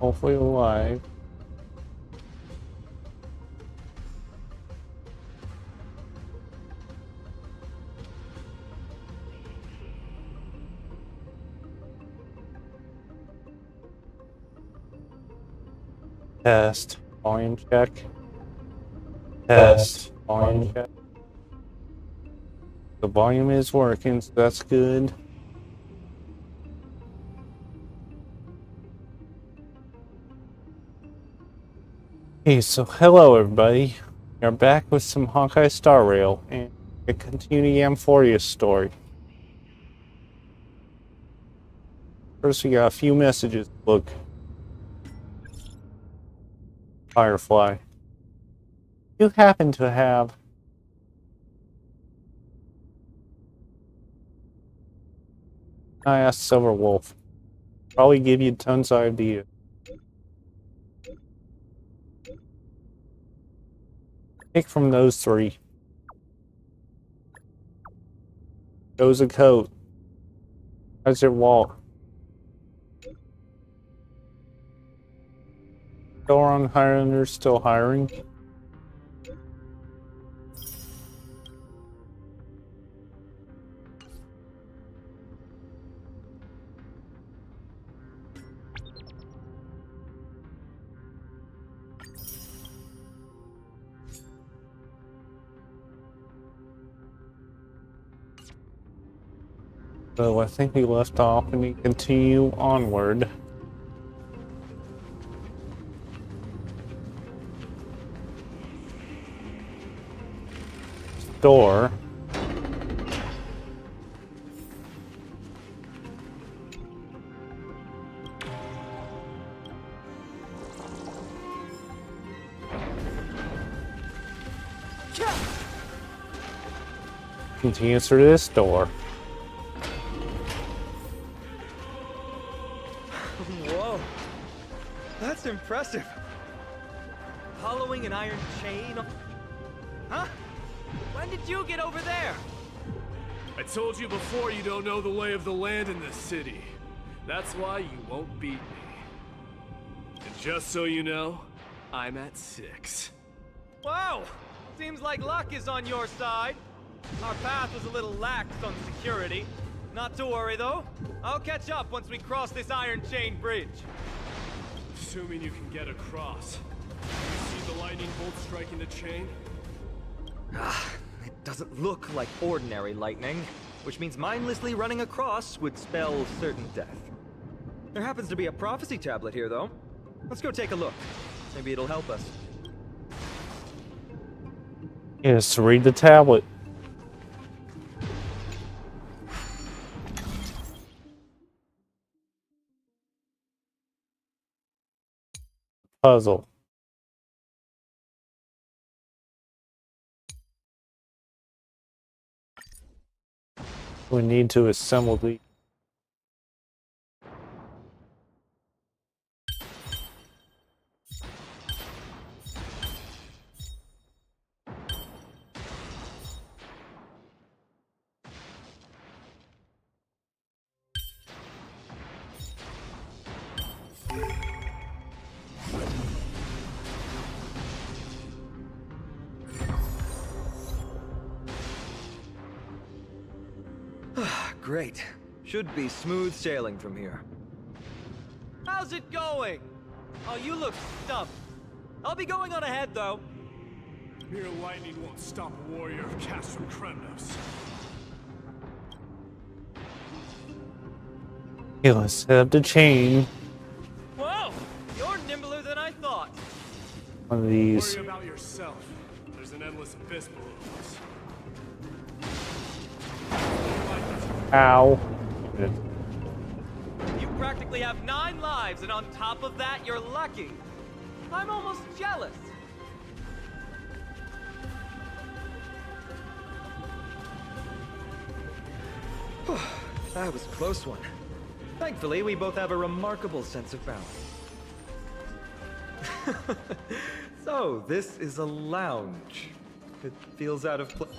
Hopefully alive. Test. Volume check. Test. Volume check. The volume is working, so that's good. Hey, so hello everybody. We're back with some Honkai Star Rail and we continue the Amphoreus story. First we got a few messages. Look. Firefly. You happen to have I asked Silver Wolf. Probably give you tons of ideas. Pick from those three. Goes a coat. How's your walk? Store on hiring, still hiring. So I think we left off and we continue onward. Door. Continues through this door. Whoa, that's impressive. Following an iron chain? Huh? When did you get over there? I told you before you don't know the lay of the land in this city. That's why you won't beat me. And just so you know, I'm at 6. Wow! Seems like luck is on your side. Our path was a little lax on security. Not to worry though. I'll catch up once we cross this iron chain bridge. Assuming you can get across. You see the lightning bolt striking the chain? It doesn't look like ordinary lightning, which means mindlessly running across would spell certain death. There happens to be a prophecy tablet here, though. Let's go take a look. Maybe it'll help us. Yes, read the tablet. Puzzle. We need to assemble the Great. Should be smooth sailing from here. How's it going? Oh, you look stumped. I'll be going on ahead, though. Mere lightning won't stop a warrior of Castro Kremnos. Okay, let's set up the chain. Whoa! You're nimbler than I thought. One of these. Worry about yourself. There's an endless abyss below us. Ow. You practically have 9 lives, and on top of that, you're lucky. I'm almost jealous. That was a close one. Thankfully, we both have a remarkable sense of balance. So, this is a lounge. It feels out of place.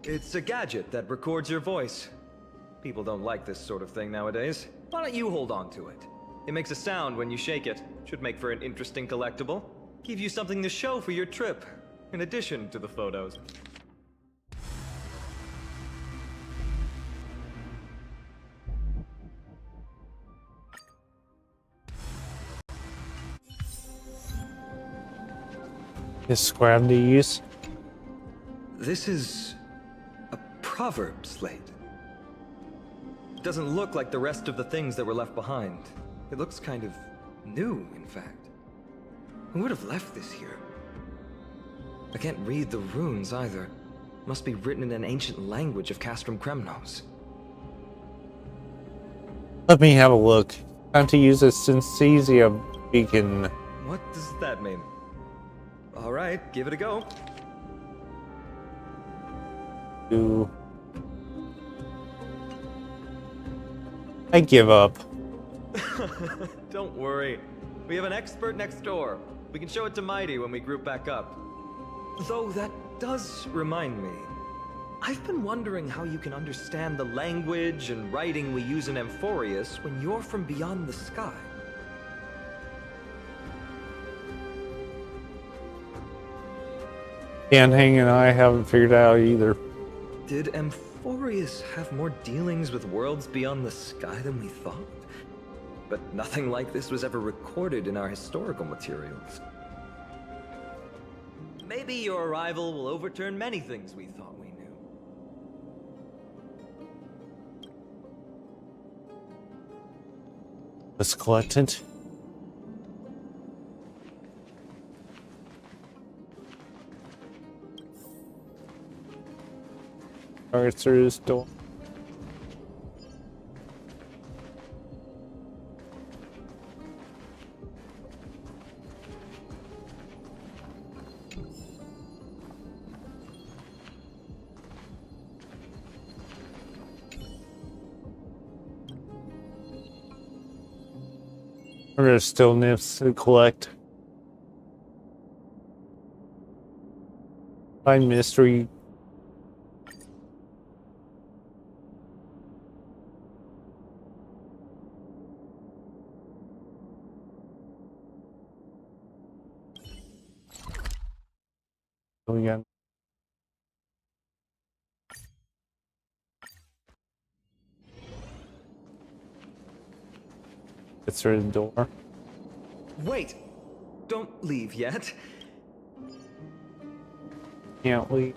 It's a gadget that records your voice. People don't like this sort of thing nowadays. Why don't you hold on to it? It makes a sound when you shake it. Should make for an interesting collectible. Give you something to show for your trip, in addition to the photos. Just grab these. This is a proverb slate. It doesn't look like the rest of the things that were left behind. It looks kind of new, in fact. Who would have left this here? I can't read the runes either. Must be written in an ancient language of Castrum Kremnos. Let me have a look. Time to use a Synthesia beacon. What does that mean? Alright, give it a go. I give up. Don't worry. We have an expert next door. We can show it to Mighty when we group back up. Though that does remind me. I've been wondering how you can understand the language and writing we use in Amphoreus when you're from beyond the sky. Hang and I haven't figured out either. Did Amphoreus have more dealings with worlds beyond the sky than we thought? But nothing like this was ever recorded in our historical materials. Maybe your arrival will overturn many things we thought we knew. Let's collect it. Target through this door. There's still nymphs to collect. Find mystery. Again. It's through the door. Wait! Don't leave yet. Can't leave.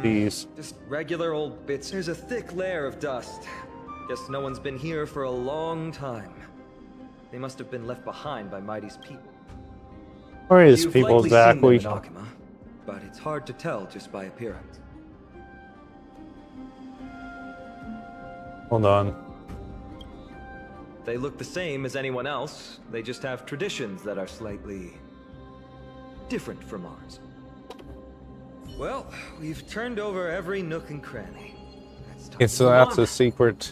These. Just regular old bits. There's a thick layer of dust. Guess no one's been here for a long time. They must have been left behind by Mighty's people. Where is You've people likely seen them exactly? in Akima, but it's hard to tell just by appearance. Hold on. They look the same as anyone else. They just have traditions that are slightly different from ours. Well, we've turned over every nook and cranny. Okay, so that's a secret.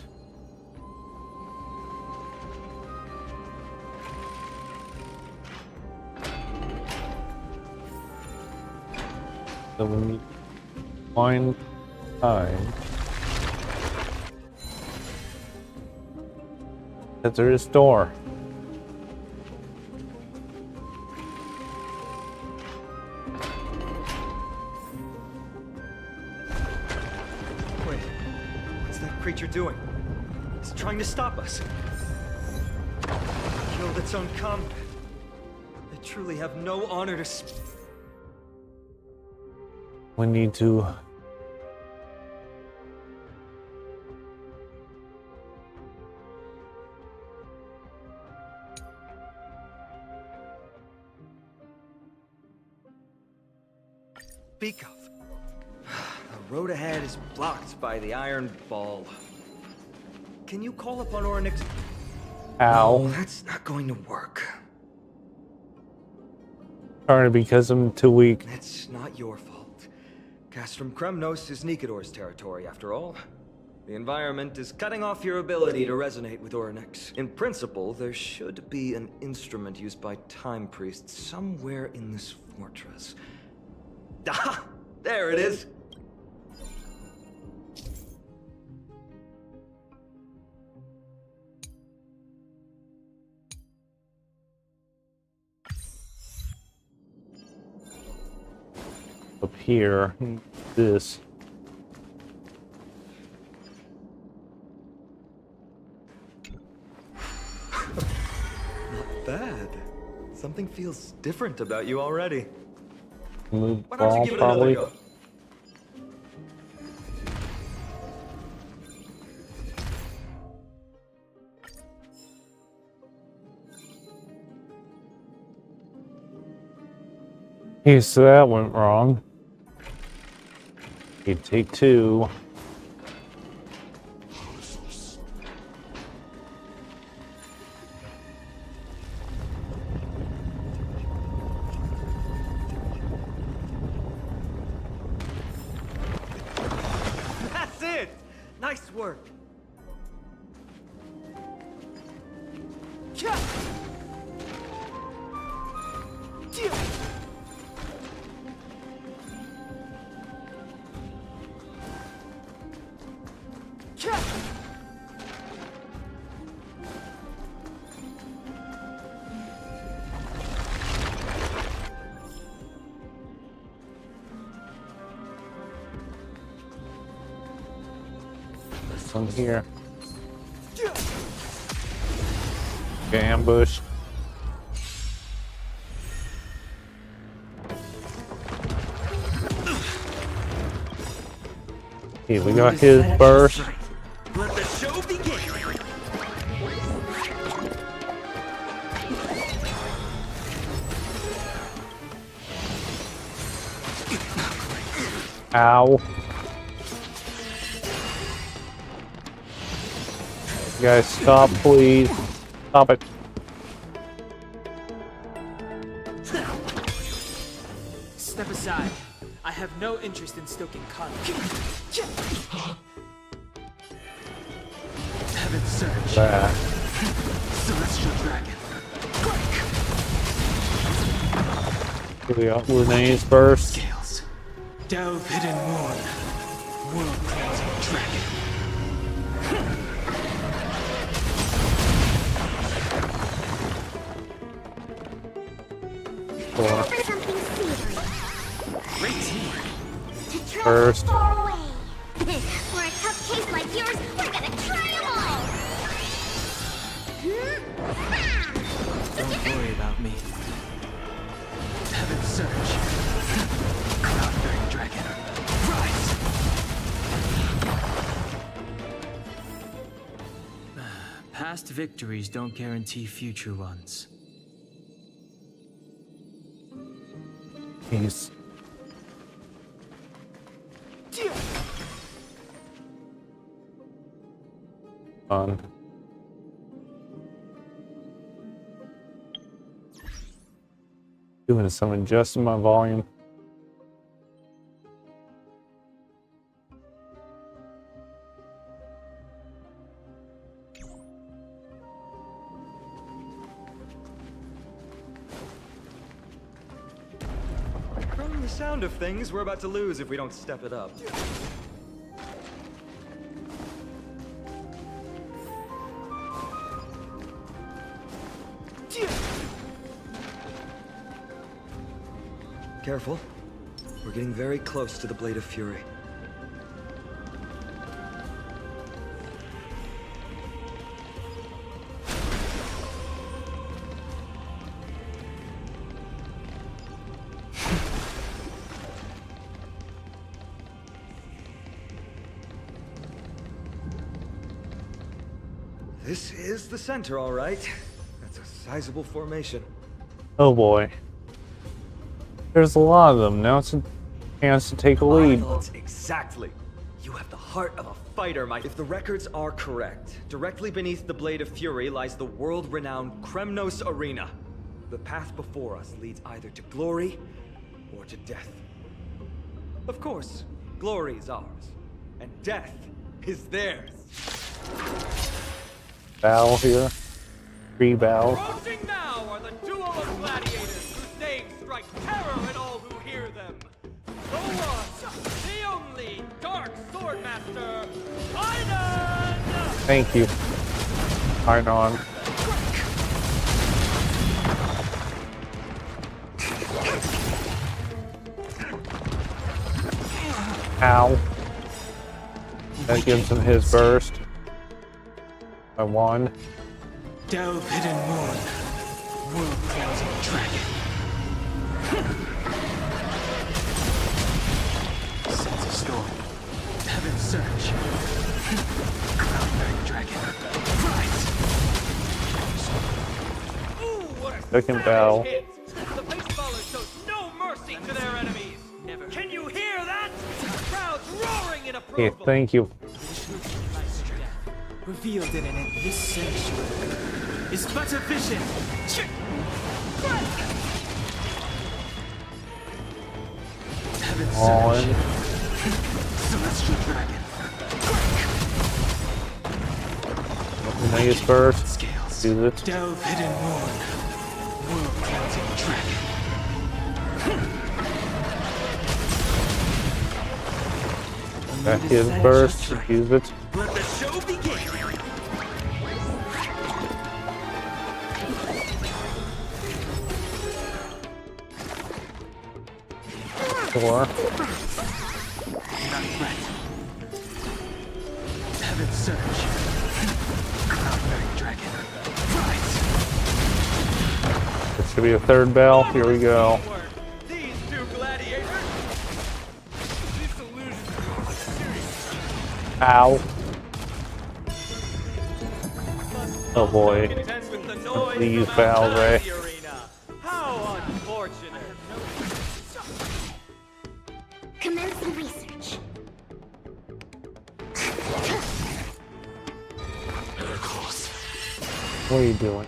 So we need to find time. That there is door. Wait, what's that creature doing? It's trying to stop us. Killed its own comrade. They truly have no honor to We need to. speak of. The road ahead is blocked by the Iron Ball. Can you call upon Orynyx? Ow. No, that's not going to work. Probably because I'm too weak. It's not your fault. Castrum Kremnos is Nikador's territory, after all. The environment is cutting off your ability to resonate with Orynyx. In principle, there should be an instrument used by time priests somewhere in this fortress. Ah! There it is! Up here. This. Not bad. Something feels different about you already. Move Why don't ball, you give it probably. another go? Okay, so that went wrong. Okay, take two. That's it! Nice work! This one here. Okay, ambush. Okay, we got his burst. Let the show begin! Ow. You guys, stop, please. Stop it. Step aside. I have no interest in stoking conflict. Heaven surge. Back. Celestial dragon. Here we got Renee's burst. Scales. Delve hidden moon. World cleansing dragon. Four. For something savory. Great teamwork. To travel First. far away. For a tough case like yours, we're gonna try them all. Don't worry about me. Heaven surge. Cloud-bearing dragon. Rise! Past victories don't guarantee future ones. He's fun. Doing some adjusting my volume. From the sound of things, we're about to lose if we don't step it up. Careful. We're getting very close to the Blade of Fury. This is the center, all right. That's a sizable formation. Oh boy. There's a lot of them. Now it's a chance to take a lead. Exactly. You have the heart of a fighter, my. If the records are correct, directly beneath the Blade of Fury lies the world-renowned Kremnos Arena. The path before us leads either to glory or to death. Of course, glory is ours, and death is theirs. Bow here. Free bow. Approaching now are the duo of gladiators whose names strike terror in all who hear them. The one, the only Dark Swordmaster, Ainon! Thank you. Ainon. Ow. That gives him his burst. I won. Delve hidden moon. World cleansing dragon. Sense of storm. Heaven surge. Cloudbearing dragon. Rise. Ooh, what a Second savage bow. hit! The baseballer shows no mercy to their enemies. Never. Can you hear that? Crowds roaring in Hey, approval. thank you. Revealed in this sanctuary is but a vision. Heaven On. surge. Celestial dragon. Nice burst. Scales. Use it. Delve hidden moon. World cleansing dragon. Back his burst. Use it. Let the show begin. Four. Not threat. Heaven surge. Cloudbearing dragon. Rise. There should be a third bell. Here we go. These two gladiators. This illusion is serious. Ow. Oh boy. Content with the noise Please, from Val outside Ray. the arena. How unfortunate. Commencing research. What are you doing?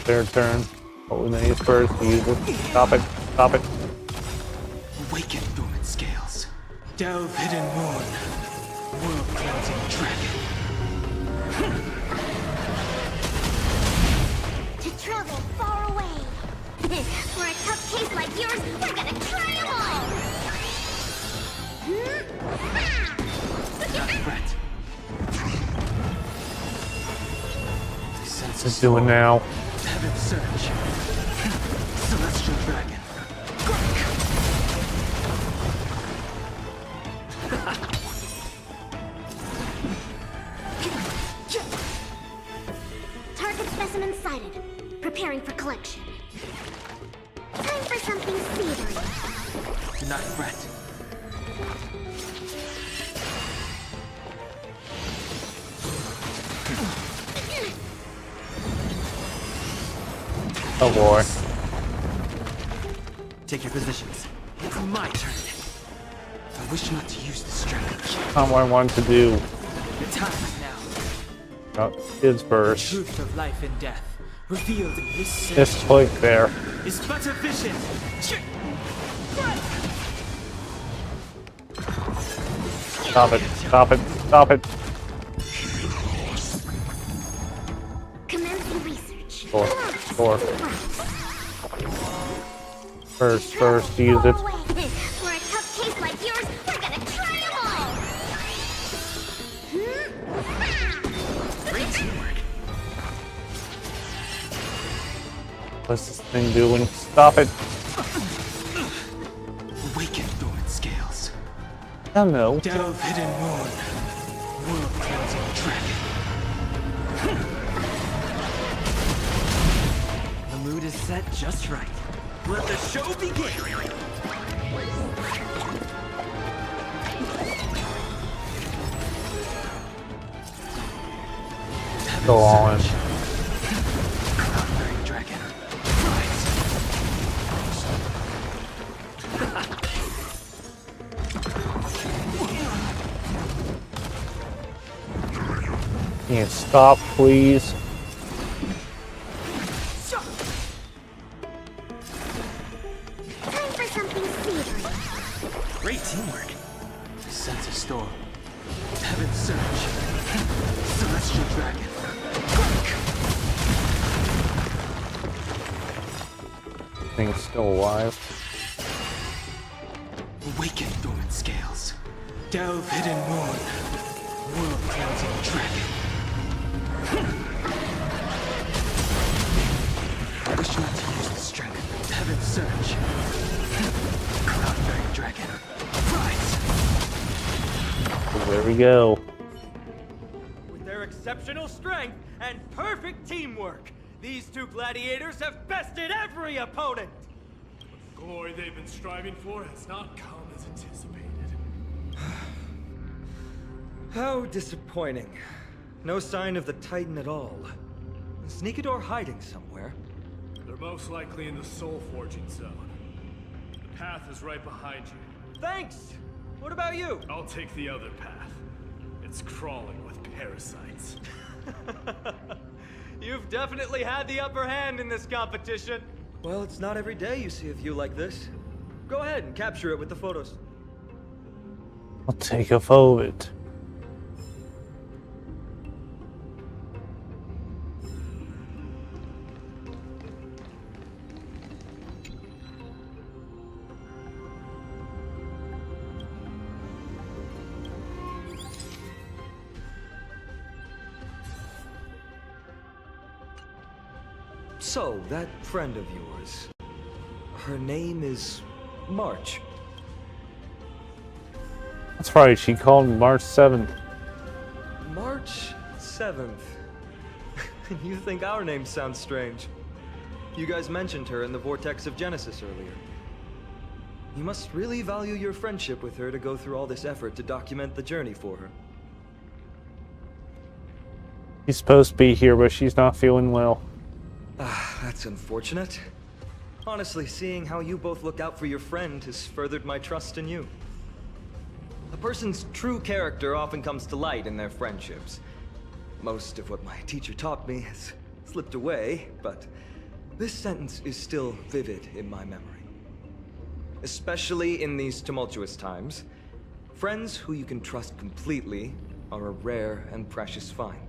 Their turn. Oh, nice burst. Use it. Stop it. Stop it. Awaken dormant scales. Delve hidden moon. World cleansing dragon. To travel far away. For a tough case like yours, we're gonna try them all. Not threat. Sense What's it doing now? Heaven surge. Celestial dragon. Target specimen sighted. Preparing for collection. Time for something savory. Do not fret. Oh boy. Take your positions. It's my turn. I wish not to use this strategy. Not what I want to do. The time is now. Oh, his burst. Truth of life and death, revealed in this Just click there. is but a vision. Stop it. Stop it. Stop it. Commencing research. Four. Four. First, use it. For a tough case like yours, we're gonna try them all. Great teamwork. What's this thing doing? Stop it. Awaken dormant scales. Oh no. Delve hidden moon. World cleansing dragon. The mood is set just right. Let the show begin. Go on. Cloudbearing dragon. Rise. Can't stop, please. Time for something savory. Great teamwork. Sense a storm. Heaven's surge. Celestial dragon. Thing's still alive. Awaken dormant scales. Delve hidden moon. World cleansing dragon. Wish not to use the strength. Heaven's surge. Cloud-bearing dragon. Rise. There we go. With their exceptional strength and perfect teamwork, these two gladiators have bested every opponent! The glory they've been striving for has not come as anticipated. How disappointing. No sign of the Titan at all. Sneakador hiding somewhere. They're most likely in the soul forging zone. The path is right behind you. Thanks! What about you? I'll take the other path. It's crawling with parasites. You've definitely had the upper hand in this competition. Well, it's not every day you see a view like this. Go ahead and capture it with the photos. I'll take a photo of it. So, that friend of yours, her name is March. That's right, she called me March 7th. March 7th. You think our name sounds strange? You guys mentioned her in the Vortex of Genesis earlier. You must really value your friendship with her to go through all this effort to document the journey for her. She's supposed to be here, but she's not feeling well. Ah, that's unfortunate. Honestly, seeing how you both look out for your friend has furthered my trust in you. A person's true character often comes to light in their friendships. Most of what my teacher taught me has slipped away, but this sentence is still vivid in my memory. Especially in these tumultuous times, friends who you can trust completely are a rare and precious find.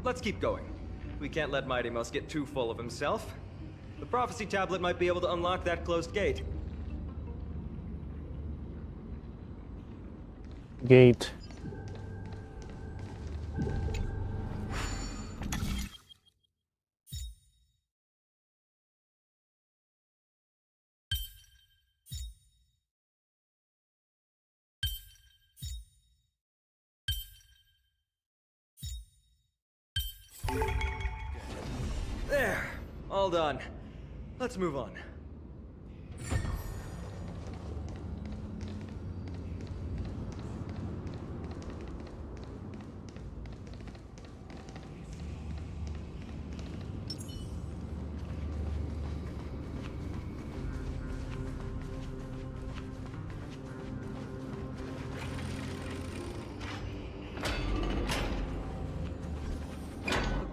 Let's keep going. We can't let Mighty Mouse get too full of himself. The prophecy tablet might be able to unlock that closed gate. Gate. There, all done. Let's move on.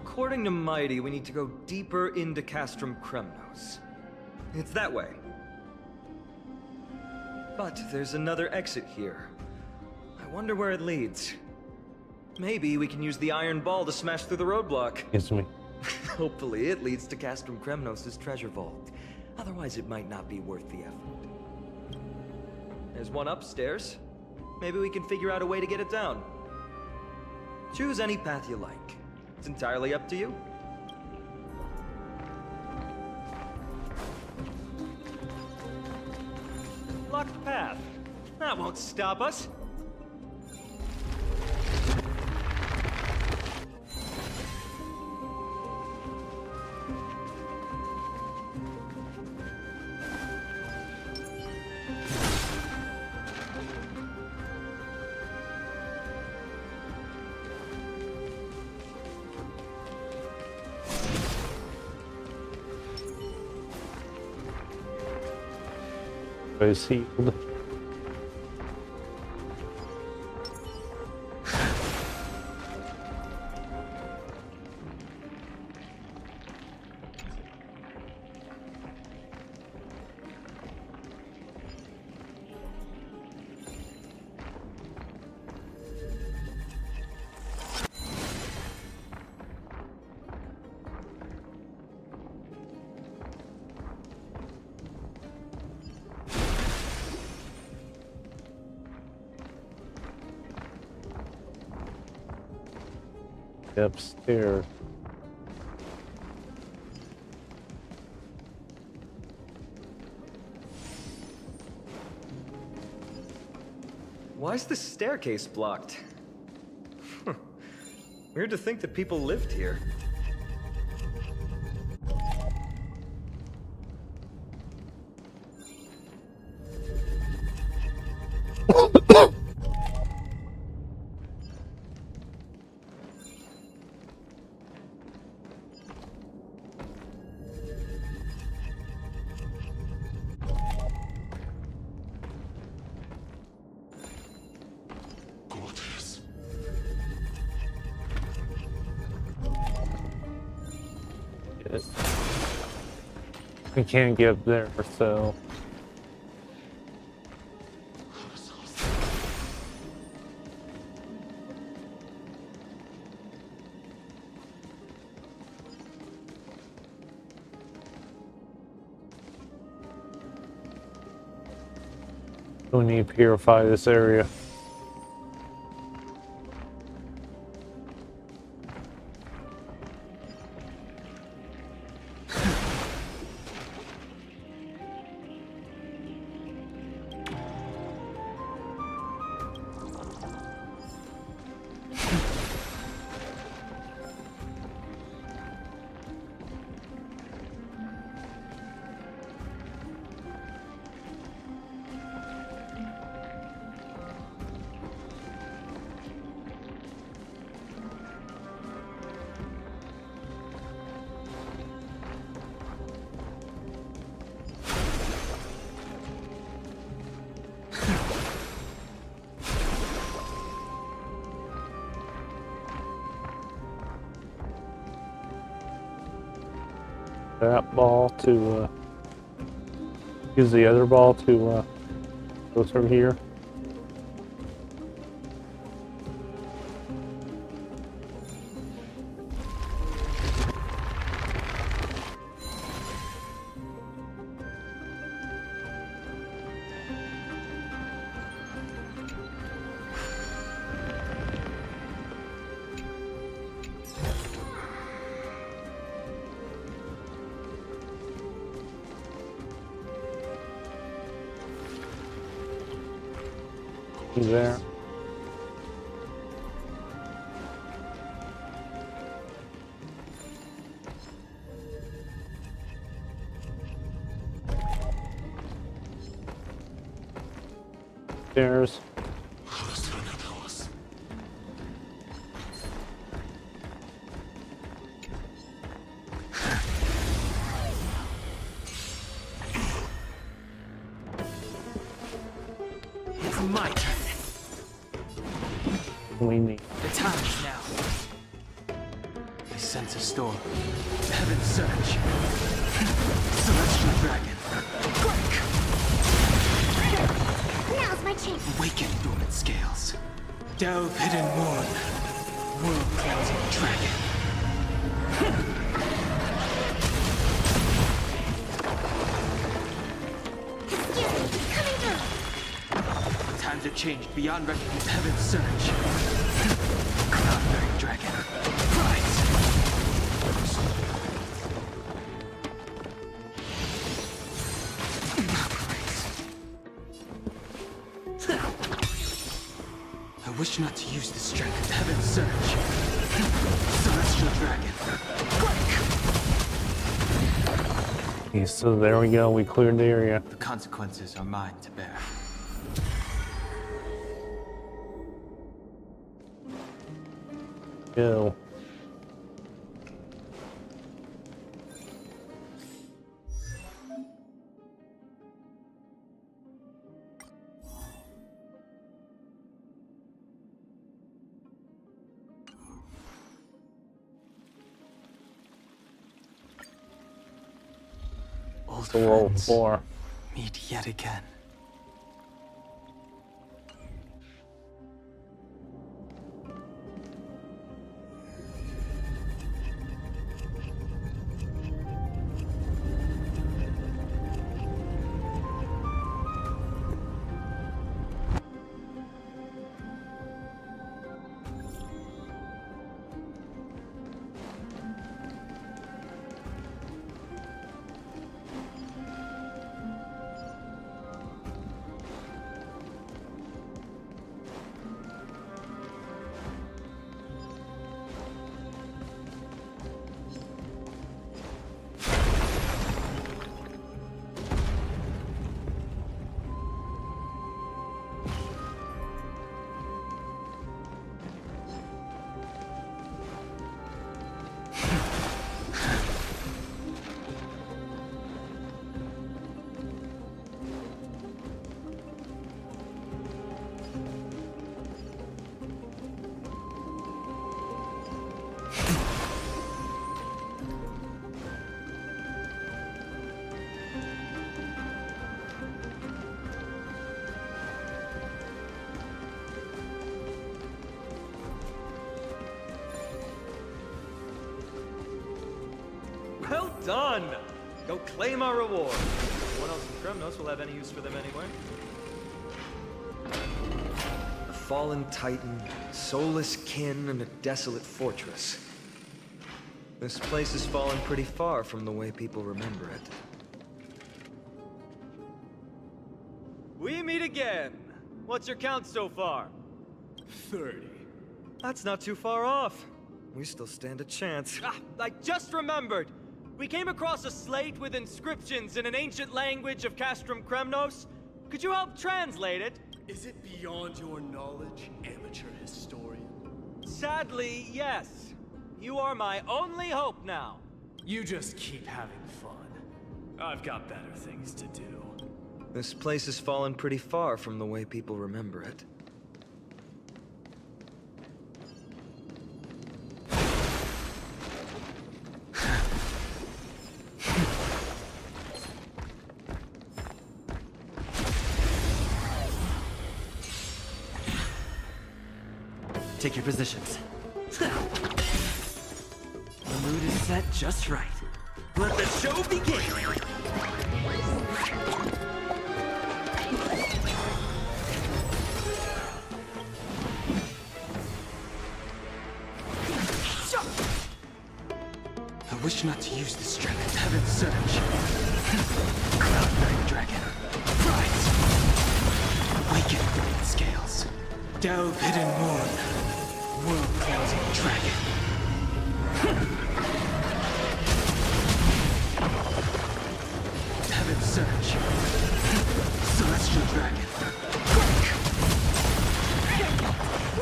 According to Mighty, we need to go deeper into Castrum Kremnos. It's that way. But there's another exit here. I wonder where it leads. Maybe we can use the iron ball to smash through the roadblock. Excuse me. Hopefully it leads to Castrum Kremnos' treasure vault. Otherwise it might not be worth the effort. There's one upstairs. Maybe we can figure out a way to get it down. Choose any path you like. It's entirely up to you. Locked path. That won't stop us. Sealed. Upstairs. Why is this staircase blocked? Weird to think that people lived here. We can't get up there, so we need to purify this area. That ball to use the other ball to go through here. There. Stairs. It's my turn. We need. The time is now. I sense a storm. Heaven's surge. Celestial dragon. Now's my chance. Awaken dormant scales. Delve hidden moon. World cleansing dragon. Excuse me, coming through. Times have changed beyond recognition. Heaven's surge. Cloud-bearing dragon. Rise. I wish not to use the strength of Heaven's surge. Celestial dragon. Okay, so there we go. We cleared the area. The consequences are mine to bear. Go. Old The roll friends 4. meet yet again. Done! Go claim our reward. No one else in Kremnos will have any use for them anyway. A fallen titan, soulless kin, and a desolate fortress. This place has fallen pretty far from the way people remember it. We meet again. What's your count so far? 30. That's not too far off. We still stand a chance. Ah, I just remembered! We came across a slate with inscriptions in an ancient language of Castrum Kremnos. Could you help translate it? Is it beyond your knowledge, amateur historian? Sadly, yes. You are my only hope now. You just keep having fun. I've got better things to do. This place has fallen pretty far from the way people remember it. Take your positions. The mood is set just right. Let the show begin! I wish not to use this dragon. Heaven surge. Cloud-Knight dragon. Rise! Awaken great scales. Delve hidden moon. World-cleansing dragon. Heaven surge. Celestial dragon.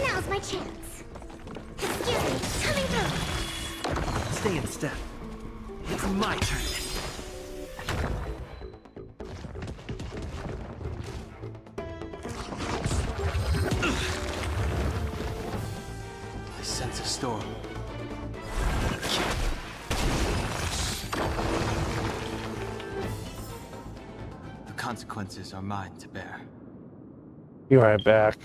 Now's my chance. Excuse me, coming through. Stay in step. It's my turn. I sense a storm. The consequences are mine to bear. Be right back.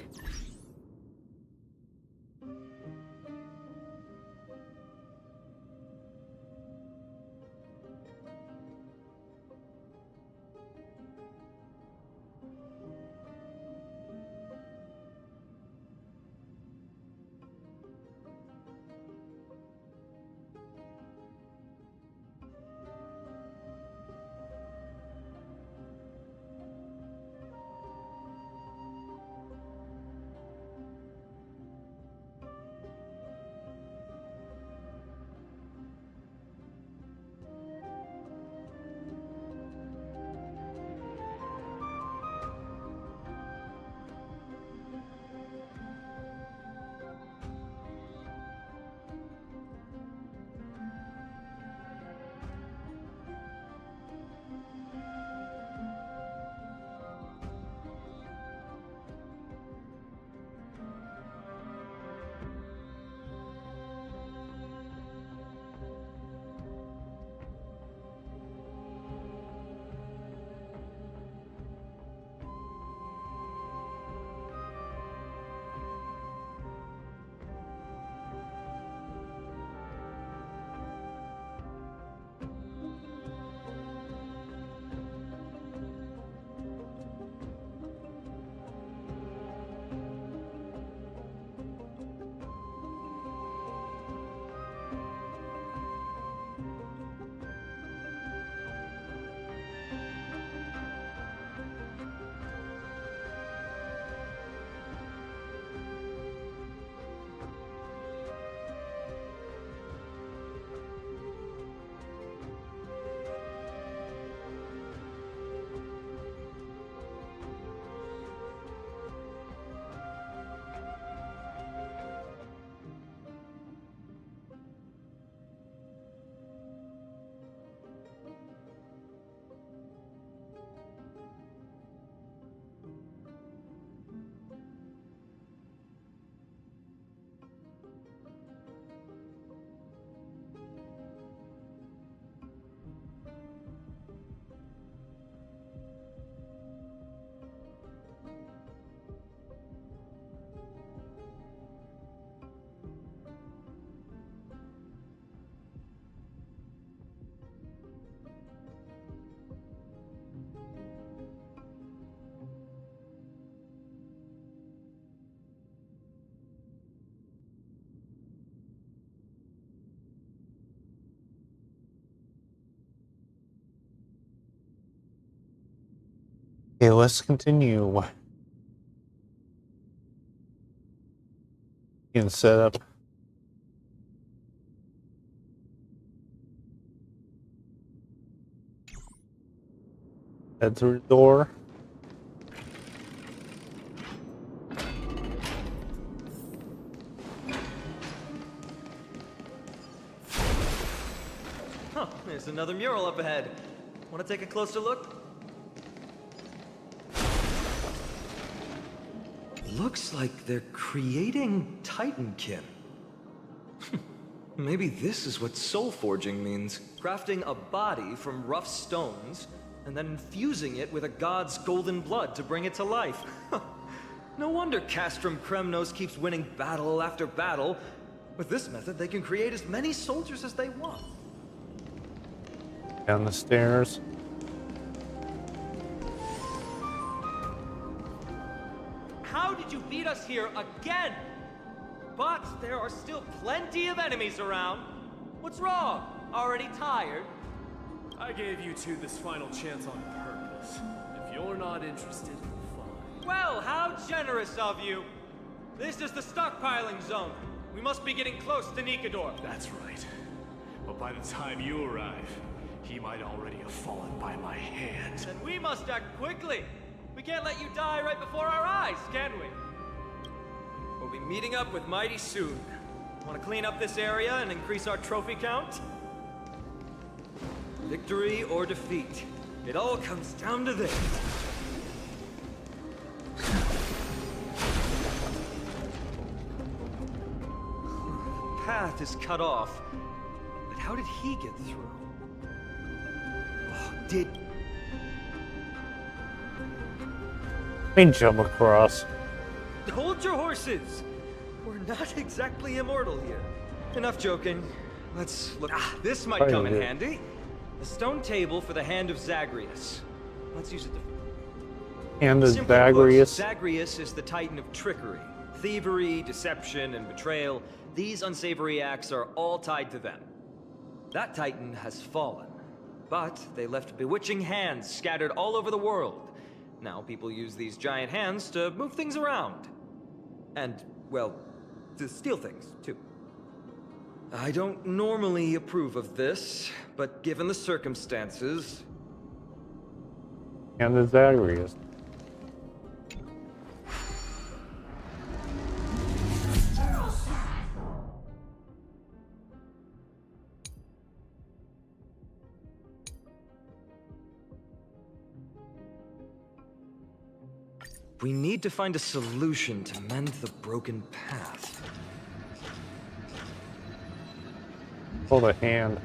Okay, let's continue. You can set up. Head through the door. Huh, there's another mural up ahead. Want to take a closer look? Looks like they're creating Titankin. Maybe this is what soul forging means. Crafting a body from rough stones, and then infusing it with a god's golden blood to bring it to life. No wonder Castrum Kremnos keeps winning battle after battle. With this method, they can create as many soldiers as they want. Down the stairs. How did you beat us here again? But there are still plenty of enemies around. What's wrong? Already tired? I gave you two this final chance on purpose. If you're not interested, fine. Well, how generous of you. This is the stockpiling zone. We must be getting close to Nikador. That's right. But by the time you arrive, he might already have fallen by my hand. Then we must act quickly. We can't let you die right before our eyes, can we? We'll be meeting up with Mighty soon. Want to clean up this area and increase our trophy count? Victory or defeat. It all comes down to this. The path is cut off. But how did he get through? Oh, did... Let me jump across. Hold your horses! We're not exactly immortal here. Enough joking. Let's look. Ah, this might come in handy. A stone table for the hand of Zagreus. Let's use it to... And the Simply put, Zagreus. Zagreus is the titan of trickery. Thievery, deception, and betrayal. These unsavory acts are all tied to them. That titan has fallen. But they left bewitching hands scattered all over the world. Now people use these giant hands to move things around. And, well, to steal things, too. I don't normally approve of this, but given the circumstances... And the Zagreus. We need to find a solution to mend the broken path. Hold a hand.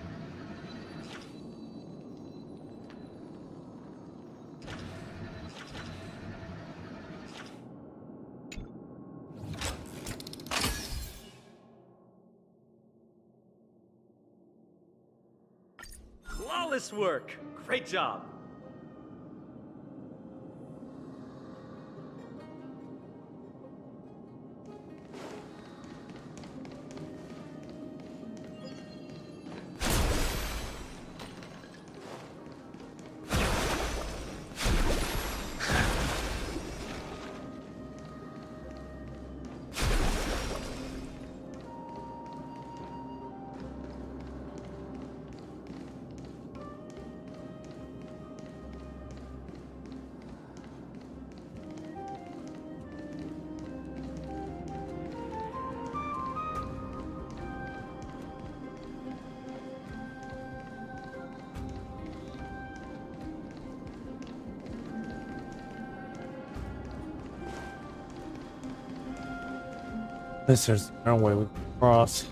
Flawless work! Great job! This is no way we can cross.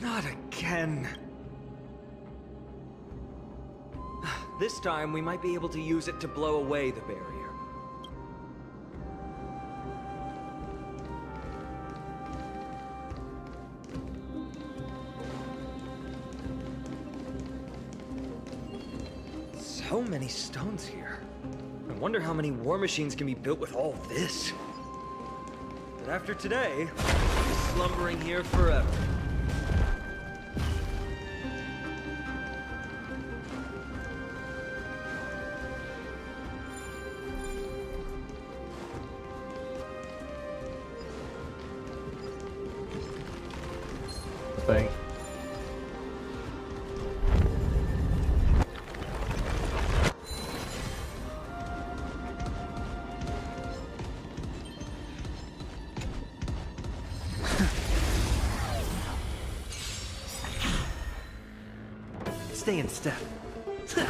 Not again. This time, we might be able to use it to blow away the barrier. So many stones here. I wonder how many war machines can be built with all this. But after today, slumbering here forever. Thing. Stay in step. The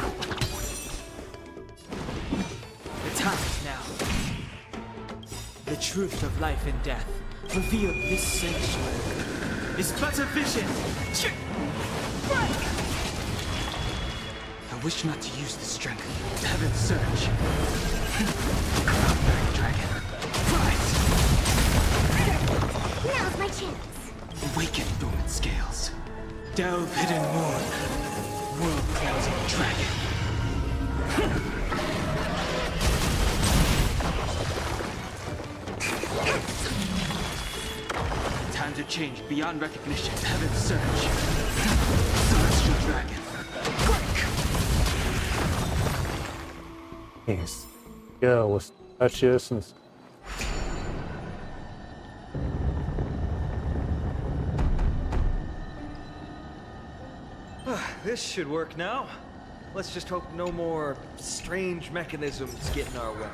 time is now. The truth of life and death revealed this sanctuary is but a vision. I wish not to use the strength of heaven's surge. Crown-bearing dragon, rise! Now's my chance. Awaken dormant scales. Delve hidden moon. World-closing dragon. Times are changed beyond recognition. Heaven's surge. Celestial dragon. Yes. Go. Let's touch this and. This should work now. Let's just hope no more strange mechanisms get in our way.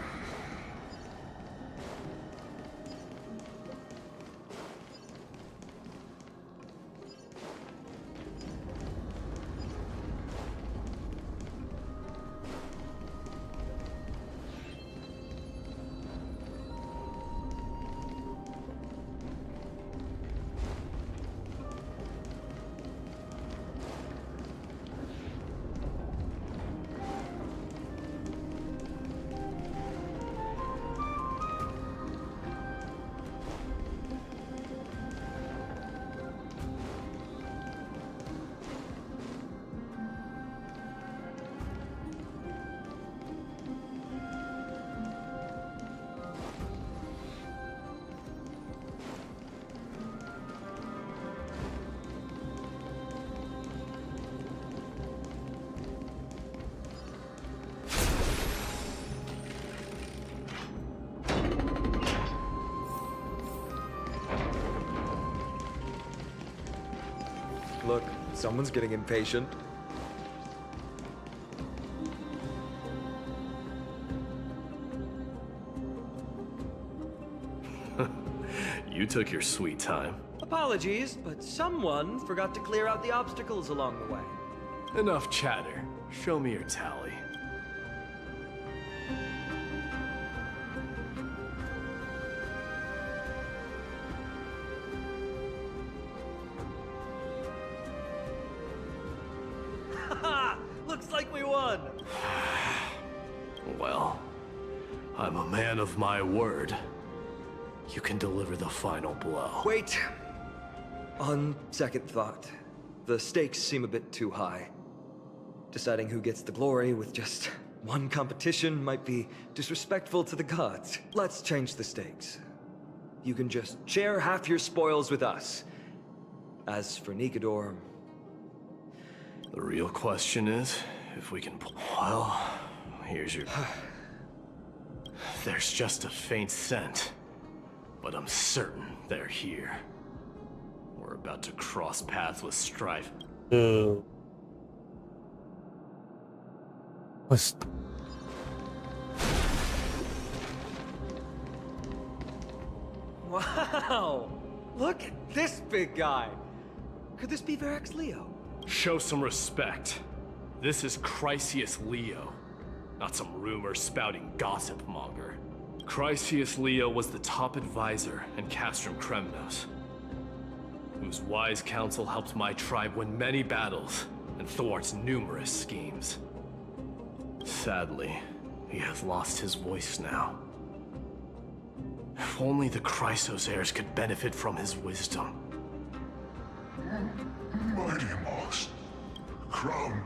Look, someone's getting impatient. You took your sweet time. Apologies, but someone forgot to clear out the obstacles along the way. Enough chatter. Show me your tally. Haha! Looks like we won! Well, I'm a man of my word. You can deliver the final blow. Wait. On second thought, the stakes seem a bit too high. Deciding who gets the glory with just one competition might be disrespectful to the gods. Let's change the stakes. You can just share half your spoils with us. As for Nikador... The real question is, if we can... Well, here's your... There's just a faint scent. But I'm certain they're here. We're about to cross paths with strife. What's... Wow! Look at this big guy! Could this be Varric's Leo? Show some respect. This is Chrysius Leo, not some rumor-spouting gossip monger. Chrysius Leo was the top advisor in Castrum Kremnos, whose wise counsel helped my tribe win many battles and thwarts numerous schemes. Sadly, he has lost his voice now. If only the Chrysos heirs could benefit from his wisdom. Mighty Moss. Crown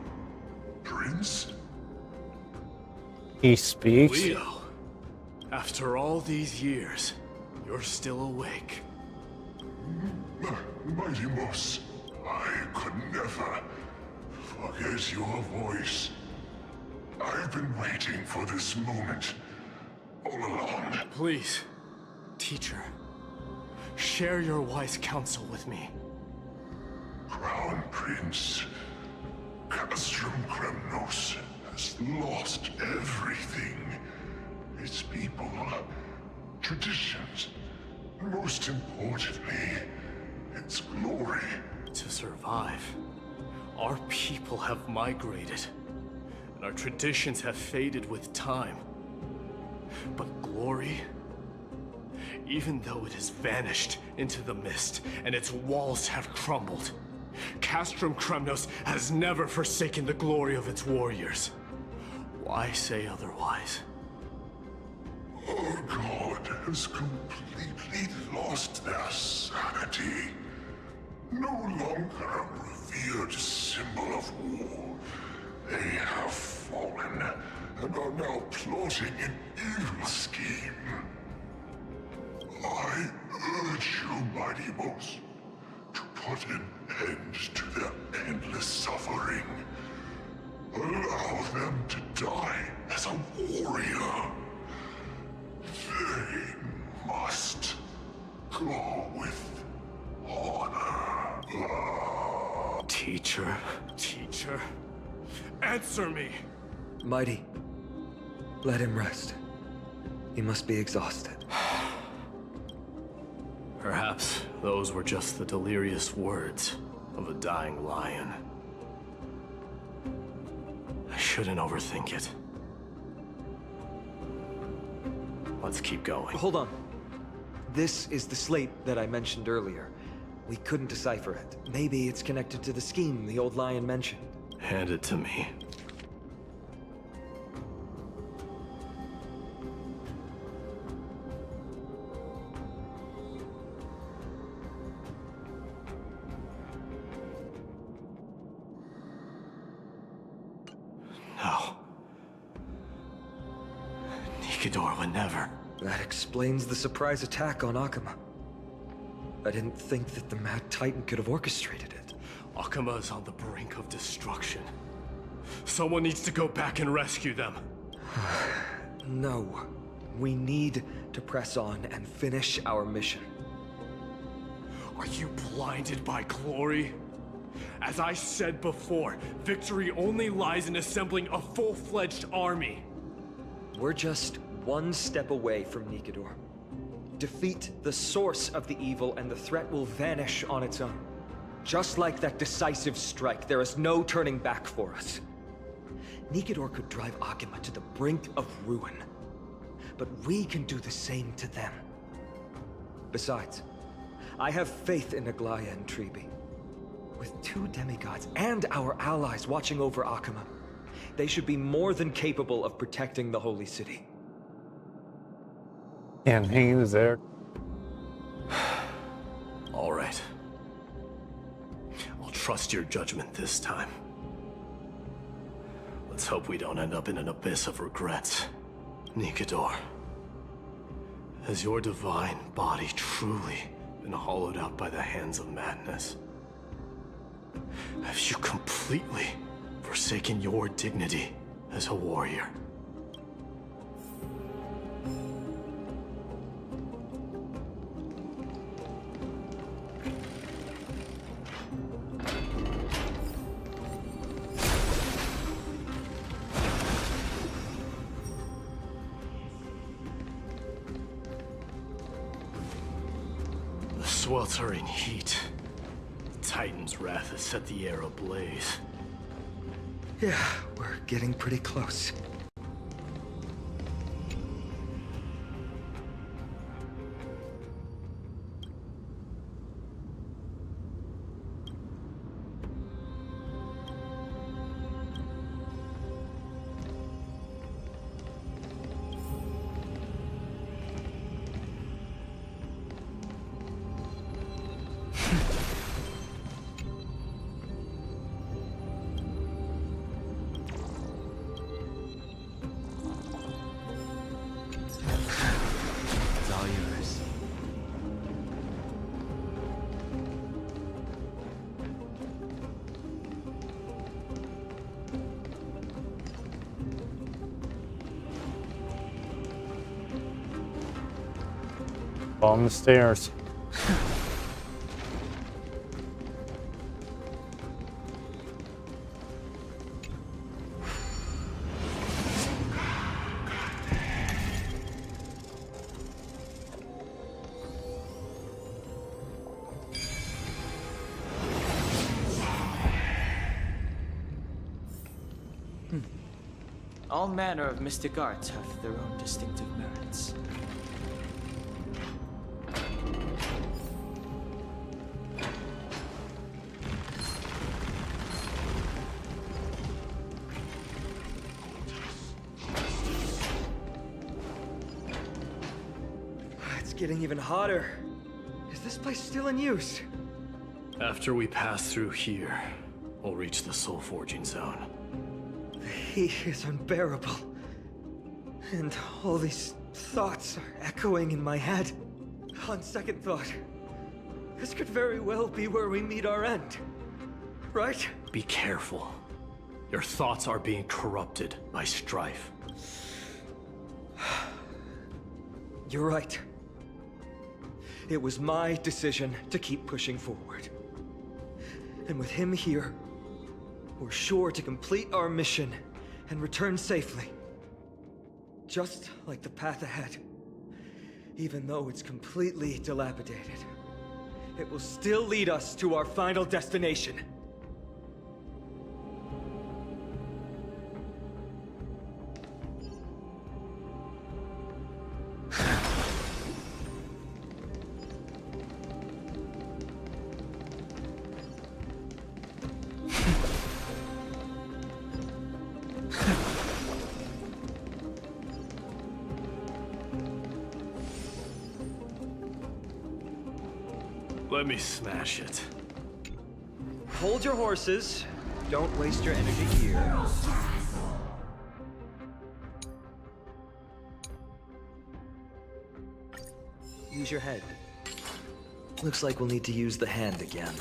Prince? He speaks. Leo, after all these years, you're still awake. Mighty Moss, I could never forget your voice. I've been waiting for this moment all along. Please, teacher, share your wise counsel with me. Crown Prince Castrum Kremnos has lost everything. Its people, traditions, and most importantly, its glory. To survive, our people have migrated, and our traditions have faded with time. But glory, even though it has vanished into the mist and its walls have crumbled, Castrum Kremnos has never forsaken the glory of its warriors. Why say otherwise? Our god has completely lost their sanity. No longer a revered symbol of war. They have fallen and are now plotting an evil scheme. I urge you, Mighty Moss, to put an end to their endless suffering. Allow them to die as a warrior. They must go with honor. Teacher, answer me! Mighty, let him rest. He must be exhausted. Perhaps those were just the delirious words of a dying lion. I shouldn't overthink it. Let's keep going. Hold on. This is the slate that I mentioned earlier. We couldn't decipher it. Maybe it's connected to the scheme the old lion mentioned. Hand it to me. No. Nikador would never. That explains the surprise attack on Akama. I didn't think that the Mad Titan could have orchestrated it. Akama is on the brink of destruction. Someone needs to go back and rescue them. No. We need to press on and finish our mission. Are you blinded by glory? As I said before, victory only lies in assembling a full-fledged army. We're just one step away from Nikador. Defeat the source of the evil and the threat will vanish on its own. Just like that decisive strike, there is no turning back for us. Nikador could drive Akama to the brink of ruin. But we can do the same to them. Besides, I have faith in Aglaya and Tribi. With two demigods and our allies watching over Akama, they should be more than capable of protecting the Holy City. And he was there. All right. I'll trust your judgment this time. Let's hope we don't end up in an abyss of regrets. Nikador, has your divine body truly been hollowed out by the hands of madness? Have you completely forsaken your dignity as a warrior? The sweltering heat. The Titan's wrath has set the air ablaze. Yeah, we're getting pretty close. On the stairs. All manner of mystic arts have their own distinctive merits. It's getting even hotter. Is this place still in use? After we pass through here, we'll reach the soul forging zone. The heat is unbearable. And all these thoughts are echoing in my head. On second thought, this could very well be where we meet our end. Right? Be careful. Your thoughts are being corrupted by strife. You're right. It was my decision to keep pushing forward. And with him here, we're sure to complete our mission and return safely. Just like the path ahead. Even though it's completely dilapidated, it will still lead us to our final destination. Let me smash it. Hold your horses. Don't waste your energy here. Use your head. Looks like we'll need to use the hand again.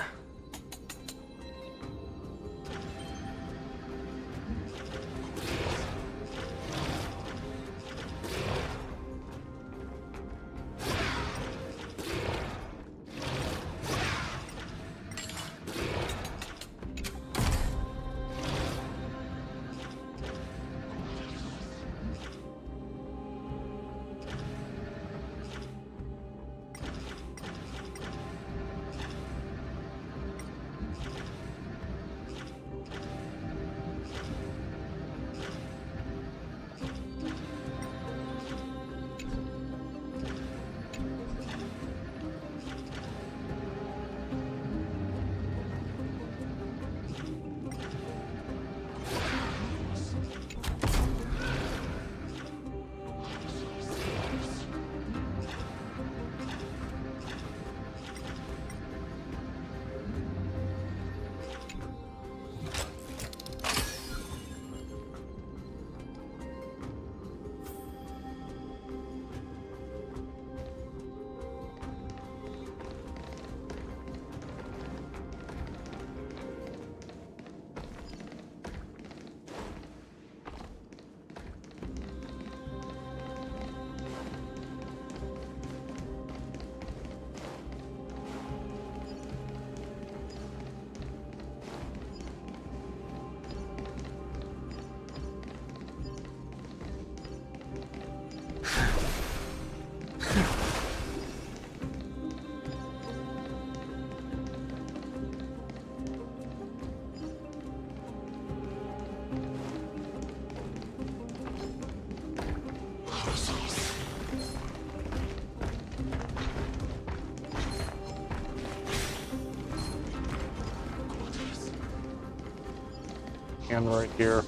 And right here.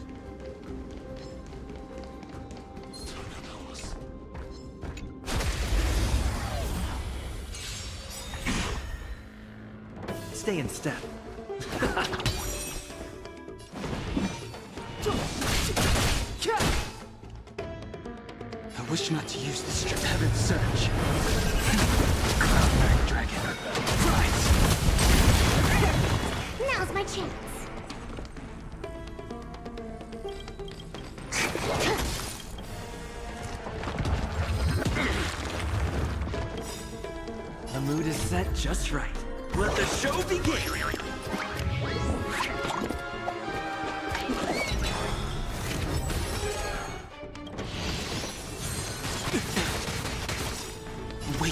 Stay in step. I wish not to use this strip heaven surge. Cloud Dragon. Rise! Now's my chance. set just right. Let the show begin!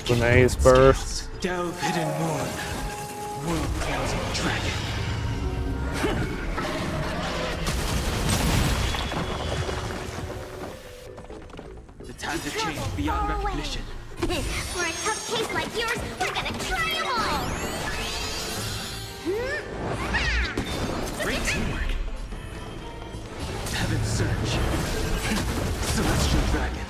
Renee's burst. Delve hidden moon. World closing dragon. The times have changed beyond Far away. recognition. For a tough case like yours, we're gonna try 'em all! Great teamwork. Heaven's Surge. Celestial Dragon.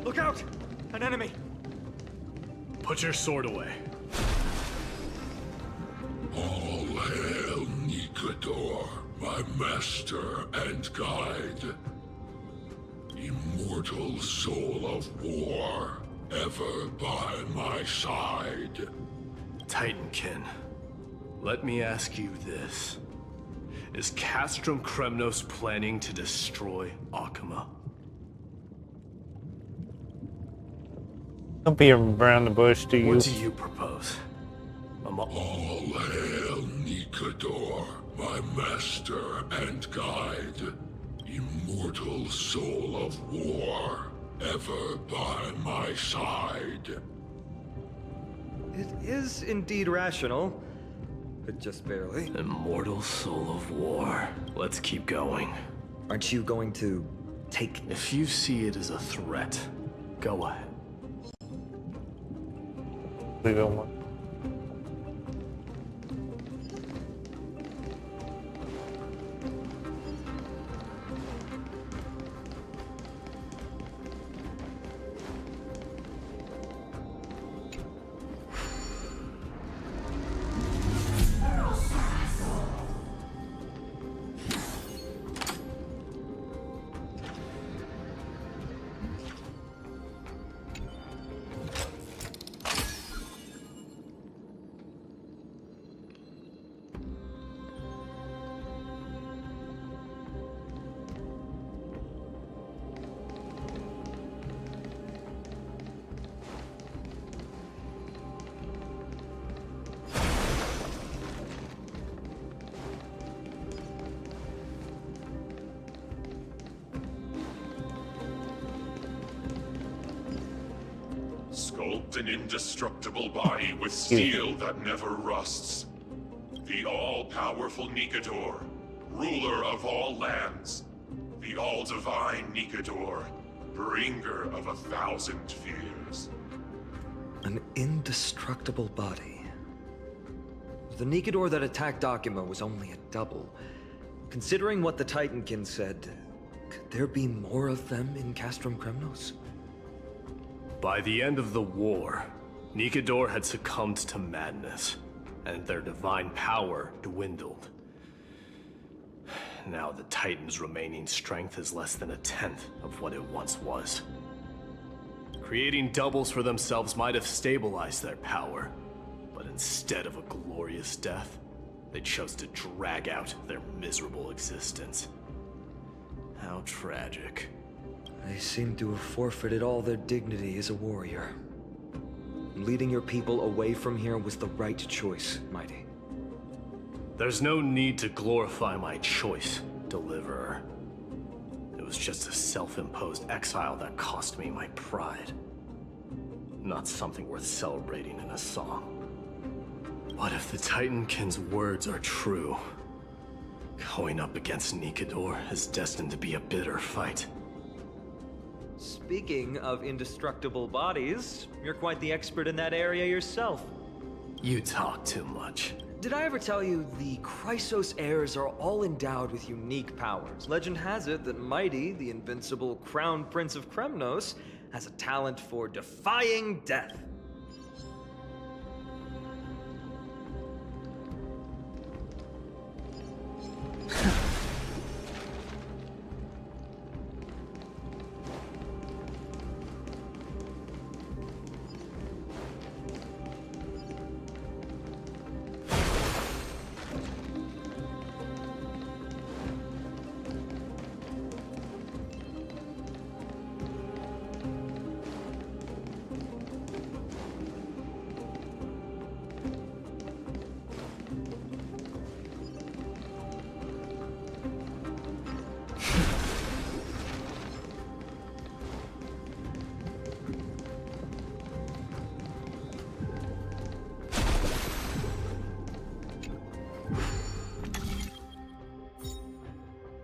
Look out! An enemy! Put your sword away. All hail Nikador, my master and guide. Immortal soul of war, ever by my side. Titankin, let me ask you this. Is Castrum Kremnos planning to destroy Akuma? Don't be around the bush, do you? What do you propose? All hail Nikador, my master and guide. Immortal soul of war, ever by my side. It is indeed rational, but just barely. Immortal soul of war. Let's keep going. Aren't you going to take... If you see it as a threat, go ahead. We don't want. Sculpt an indestructible body with steel that never rusts. The all-powerful Nikador, ruler of all lands. The all-divine Nikador, bringer of 1,000 fears. An indestructible body. The Nikador that attacked Akuma was only a double. Considering what the Titankin said, could there be more of them in Castrum Kremnos? By the end of the war, Nikador had succumbed to madness, and their divine power dwindled. Now the Titan's remaining strength is less than 1/10 of what it once was. Creating doubles for themselves might have stabilized their power, but instead of a glorious death, they chose to drag out their miserable existence. How tragic. They seem to have forfeited all their dignity as a warrior. Leading your people away from here was the right choice, Mighty. There's no need to glorify my choice, Deliverer. It was just a self-imposed exile that cost me my pride. Not something worth celebrating in a song. What if the Titankin's words are true? Going up against Nikador is destined to be a bitter fight. Speaking of indestructible bodies, you're quite the expert in that area yourself. You talk too much. Did I ever tell you the Chrysos heirs are all endowed with unique powers? Legend has it that Mighty, the invincible crown prince of Kremnos, has a talent for defying death.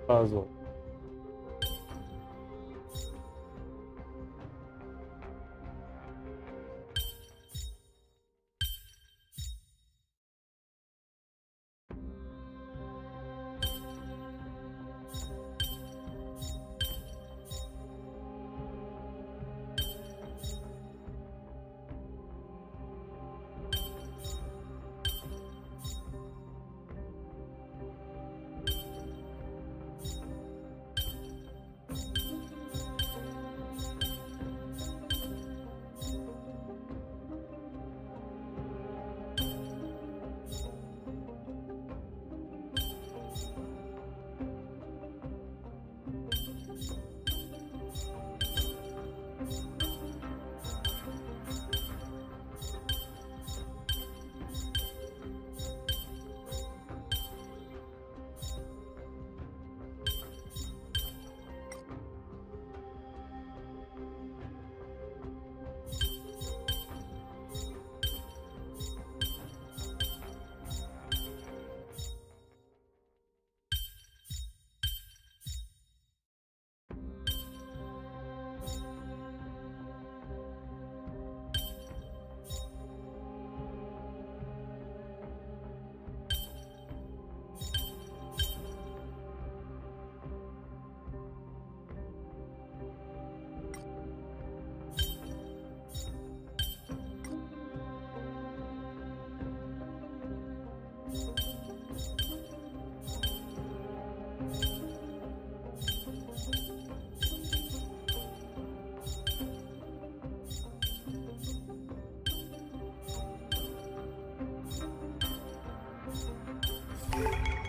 Puzzle.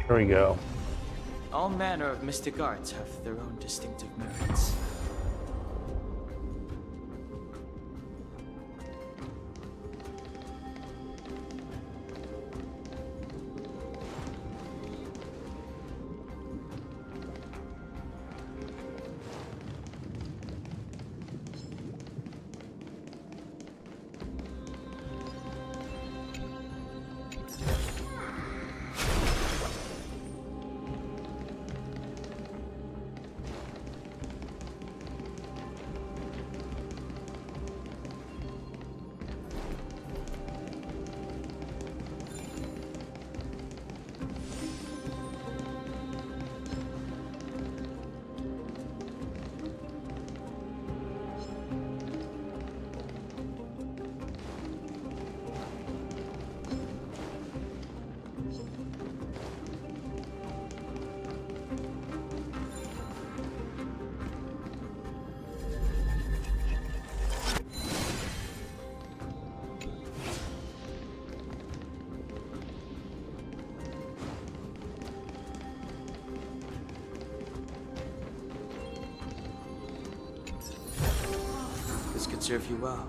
Here we go. All manner of mystic arts have their own distinctive merits. This could serve you well.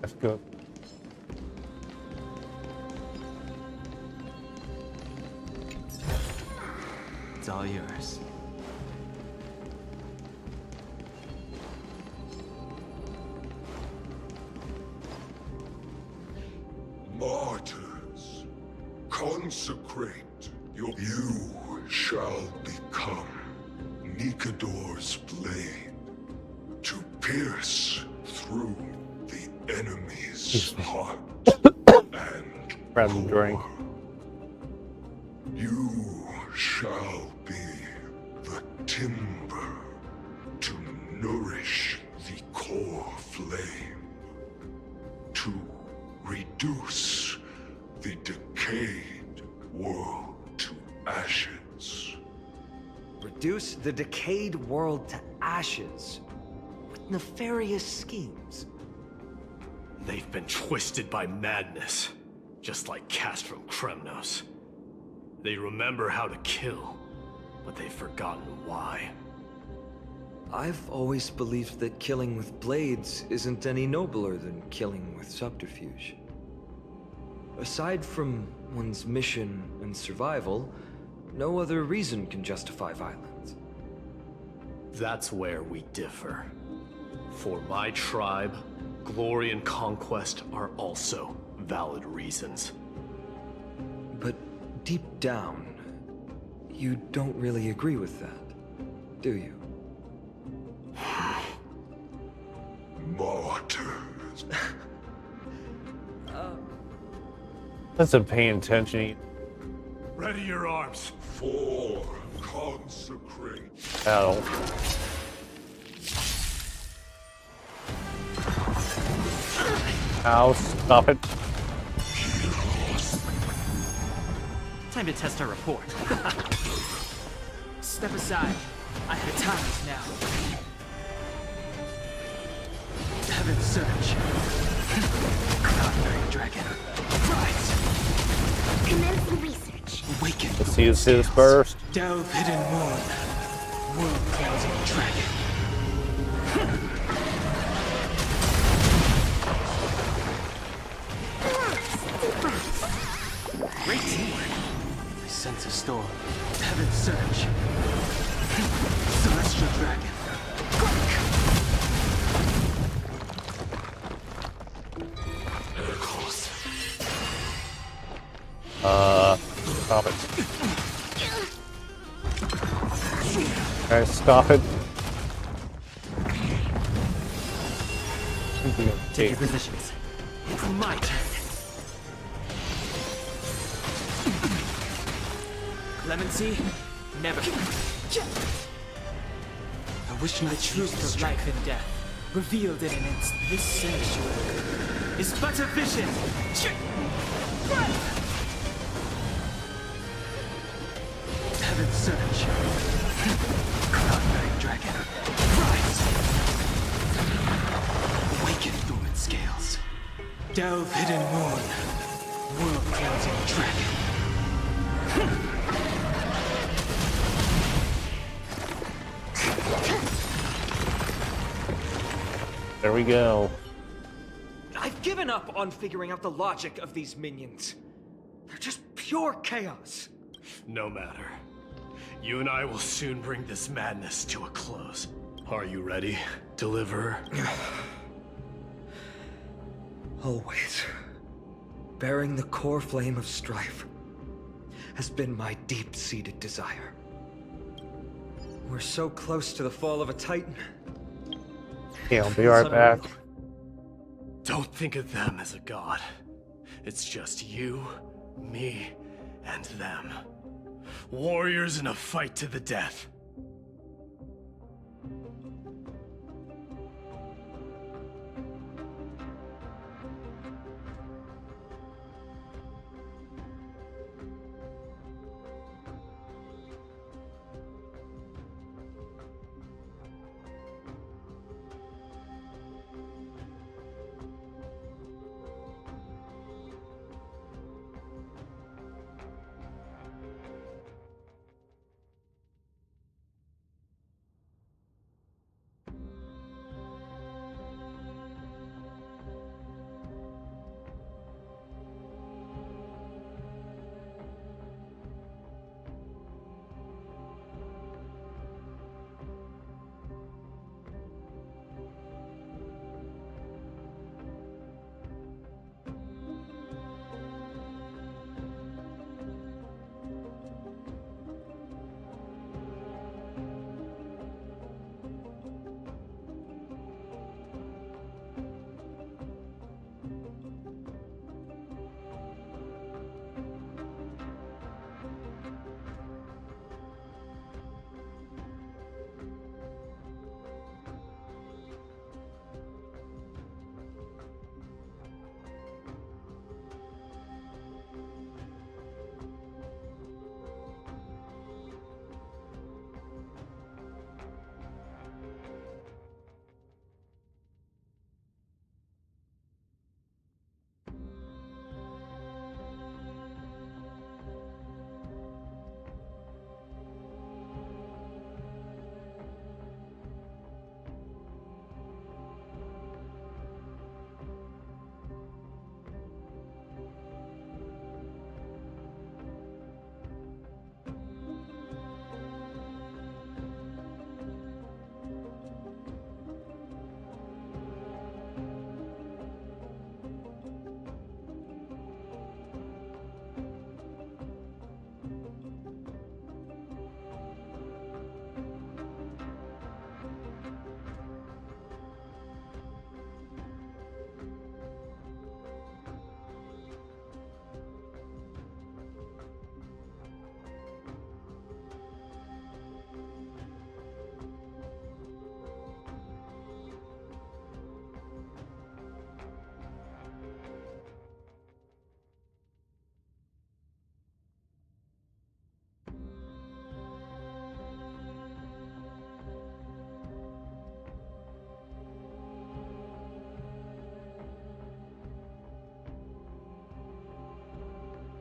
That's good. It's all yours. Martyrs, consecrate your... You shall become Nikador's blade to pierce through the enemy's heart and Grab a drink. core. You shall be the timber to nourish the core flame, to reduce the decayed world to ashes. Reduce the decayed world to ashes with nefarious schemes. They've been twisted by madness, just like Castrum Kremnos. They remember how to kill, but they've forgotten why. I've always believed that killing with blades isn't any nobler than killing with subterfuge. Aside from one's mission and survival, no other reason can justify violence. That's where we differ. For my tribe, glory and conquest are also valid reasons. But deep down, you don't really agree with that, do you? Martyrs. Doesn't pay attention. Ready your arms. For consecrate. Battle. Ow, stop it. Time to test our report. Step aside. I have time now. Heaven surge. Conquering dragon. Rise. Commence the research. Awaken. Let's see his burst. Delve hidden moon. World cleansing dragon. Great teamwork. I sense a storm. Heaven surge. Celestial dragon. Stop it. Guys, stop it. Take your positions. It's my turn. Clemency, never. I wish my truth of life and death, revealed in an instant. This sanctuary is but a vision. Heaven surge. Conquering dragon. Rise. Awaken through its scales. Delve hidden moon. World cleansing dragon. There we go. I've given up on figuring out the logic of these minions. They're just pure chaos. No matter. You and I will soon bring this madness to a close. Are you ready, Deliverer? Always. Bearing the core flame of strife has been my deep-seated desire. We're so close to the fall of a titan. Yeah, I'll be right back. Don't think of them as a god. It's just you, me, and them. Warriors in a fight to the death.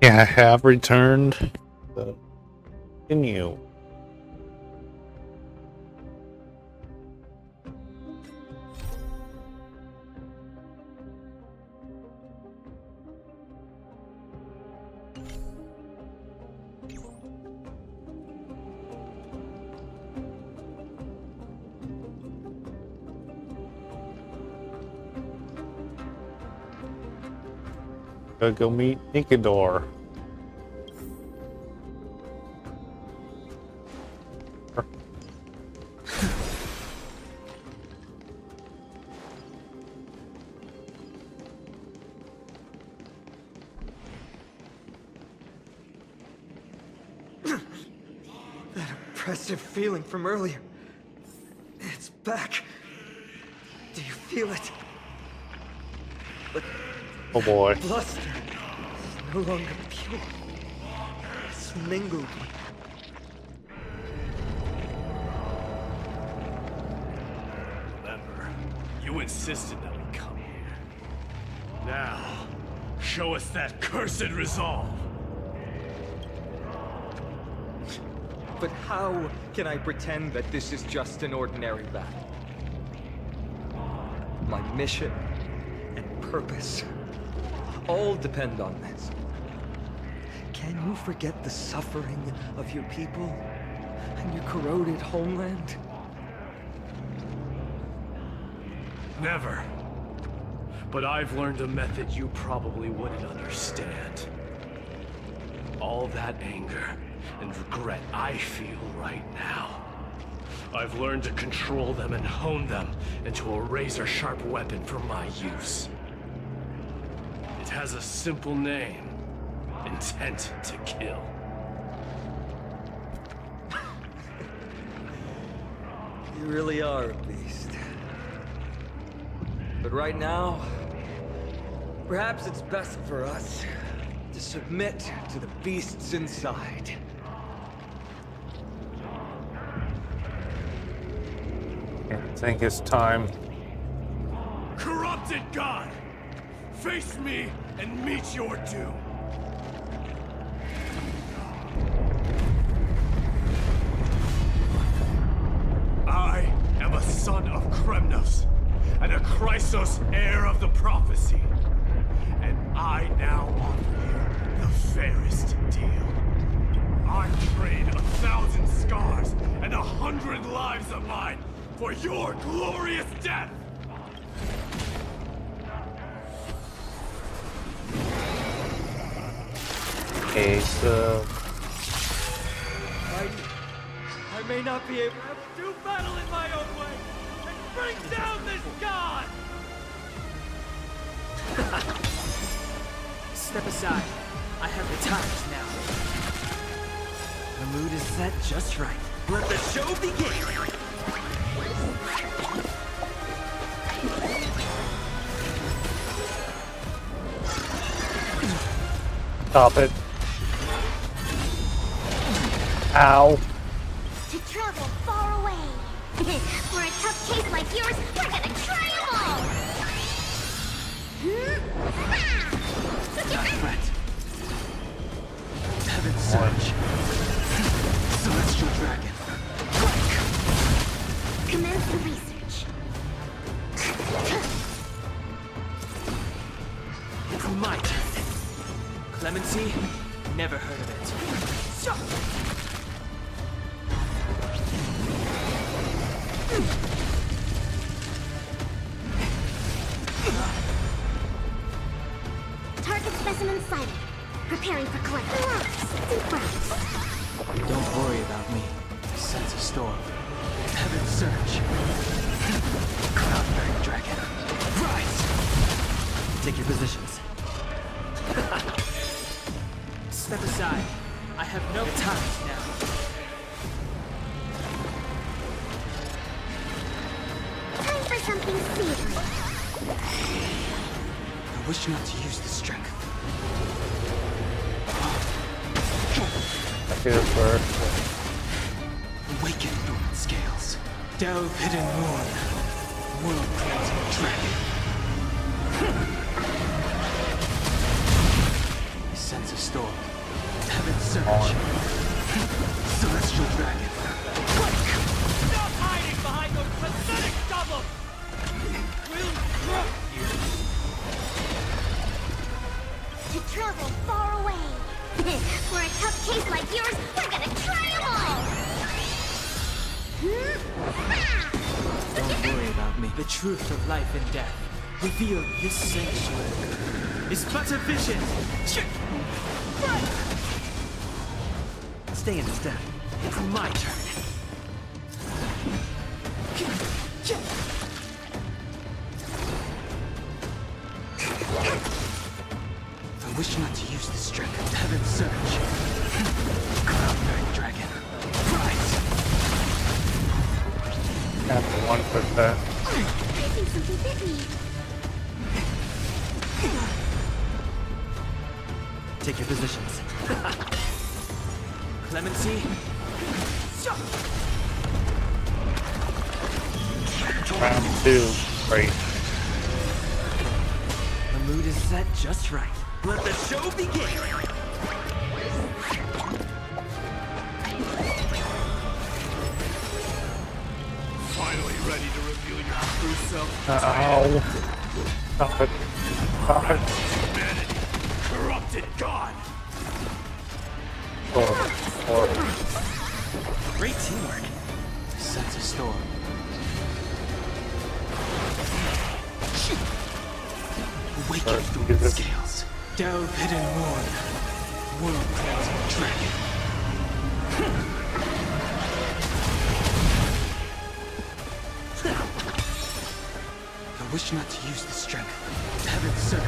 Yeah, I have returned. So, continue. Gotta go meet Nikedor. Oppressive feeling from earlier. It's back. Do you feel it? But Oh boy. bluster is no longer pure. It's mingled. Remember, you insisted that we come here. Now, show us that cursed resolve. But how can I pretend that this is just an ordinary battle? My mission and purpose all depend on this. Can you forget the suffering of your people and your corroded homeland? Never. But I've learned a method you probably wouldn't understand. All that anger and regret I feel right now, I've learned to control them and hone them into a razor-sharp weapon for my use. It has a simple name: intent to kill. You really are a beast. But right now, perhaps it's best for us to submit to the beasts inside. I think it's time. Corrupted God! Face me and meet your doom! I am a son of Kremnos, and a Chrysos heir of the prophecy. And I now offer you the fairest deal. I trade 1,000 scars and 100 lives of mine for your glorious death! Okay, so I may not be able I will do battle in my own way and bring down this god! Step aside. I have the times now. The mood is set just right. Let the show begin! stop it. Ow. To travel far away. For a tough case like yours, we're gonna try 'em all! Not threat. Heaven's surge. Celestial dragon. Commence the research. It's my turn. Clemency? Never heard of it. Target specimen sighted. Preparing for collection. Sit in front. Don't worry about me. Sense a storm. Heaven's surge. Cloud-bearing dragon. Rise! Take your positions. Step aside. I have no time now. Time for something savory. I wish not to use the strength. I feel first. Awaken thorn scales. Delve hidden moon. World-cleansing dragon. I sense a storm. storm. Heaven's surge. Celestial dragon. Stop hiding behind those pathetic doubles! We'll crush you! To travel far away. For a tough case like yours, we're gonna try 'em all! Don't worry about me. The truth of life and death, revealed this sanctuary, is but a vision. Stay in step. It's my turn. I wish not to use the strength of Heaven's surge. Cloud dragon. Rise! Have to one for that. I think something bit me. Take your positions. Clemency. Round 2. Great. The mood is set just right. Let the show begin! Finally ready to reveal your true self. Ow. Stop it. Stop it. Humanity. Corrupted God. Or Great teamwork. Sense a storm. Awaken through the scales. Delve hidden mourn. World cleansing dragon. I wish not to use the strength. Heaven's surge.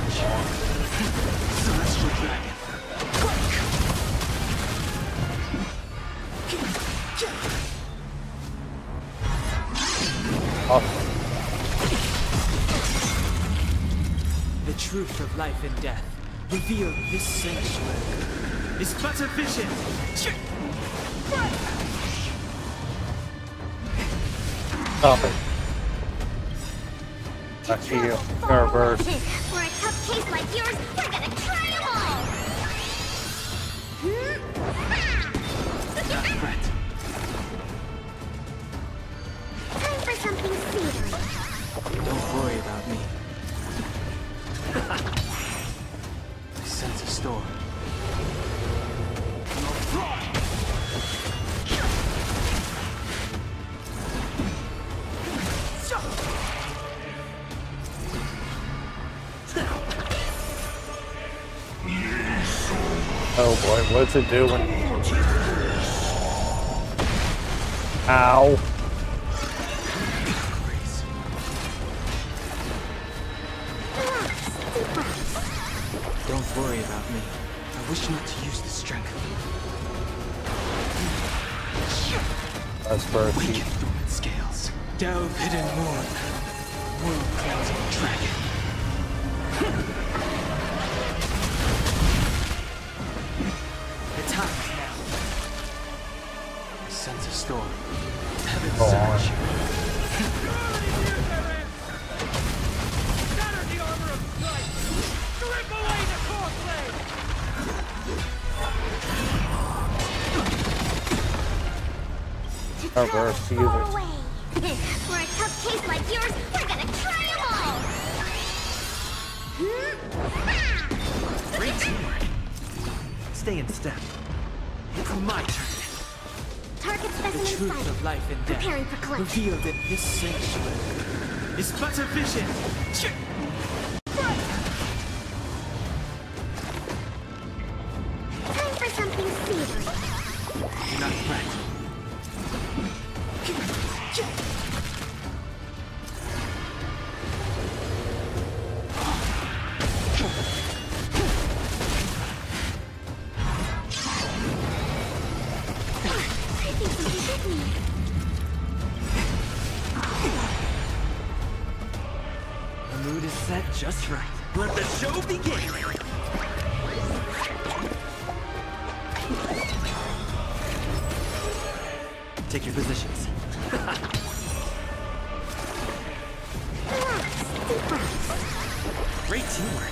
Celestial dragon. The truth of life and death, revealed this sanctuary, is but a vision. stop it. I see you. Reverse. For a tough case like yours, we're gonna try 'em all! Not fret. Time for something savory. Don't worry about me. I sense a storm. Oh boy, what's it doing? Ow. Don't worry about me. I wish not to use the strength. That's first. Awaken dormant scales. Delve hidden mourn. World cleansing dragon. The time is now. I sense a storm. Heaven's surge. Shatter the armor of strife! Strip away the crossblade! To Reverse, travel use far it. away. For a tough case like yours, we're gonna try 'em all! Great teamwork. Stay in step. It's my turn. Target The specimen truth sighted. of life and death, Preparing for collection. revealed in this sanctuary, is but a vision. Time for something savory. Do not fret. I think something bit me. The mood is set just right. Let the show begin! Take your positions. Great teamwork.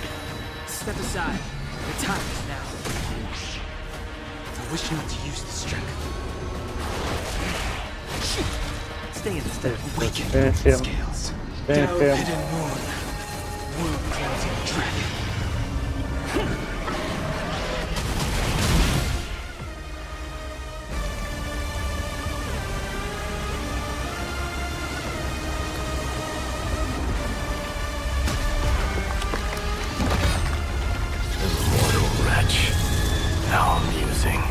Step aside. The time is now. I wish not to use the strength. Stay instead of weaken Finish him. scales. Finish Down him. hidden moon. World-cleansing dragon. Immortal wretch. How amusing.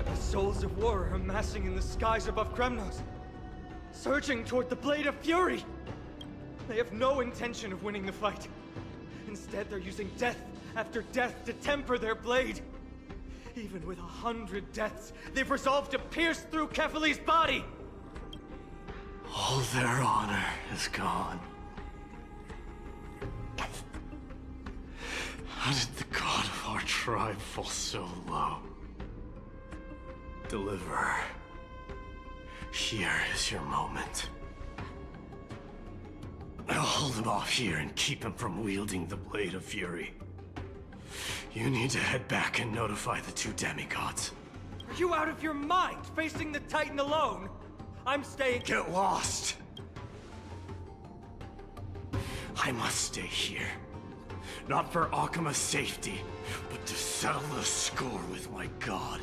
The souls of war are amassing in the skies above Kremnos, surging toward the Blade of Fury. They have no intention of winning the fight. Instead, they're using death after death to temper their blade. Even with 100 deaths, they've resolved to pierce through Kefali's body. All their honor is gone. How did the god of our tribe fall so low? Deliverer, here is your moment. I'll hold him off here and keep him from wielding the Blade of Fury. You need to head back and notify the two demigods. Are you out of your mind, facing the Titan alone? I'm staying. Get lost! I must stay here. Not for Akima's safety, but to settle the score with my god.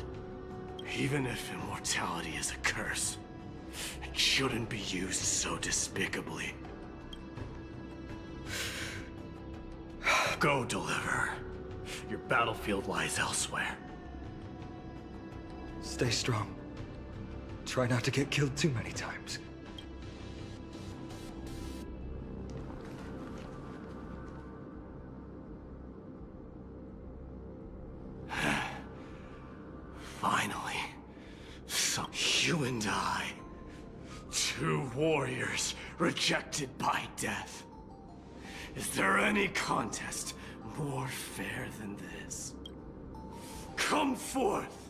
Even if immortality is a curse, it shouldn't be used so despicably. Go, Deliverer. Your battlefield lies elsewhere. Stay strong. Try not to get killed too many times. Finally, you and I, two warriors rejected by death. Is there any contest more fair than this? Come forth,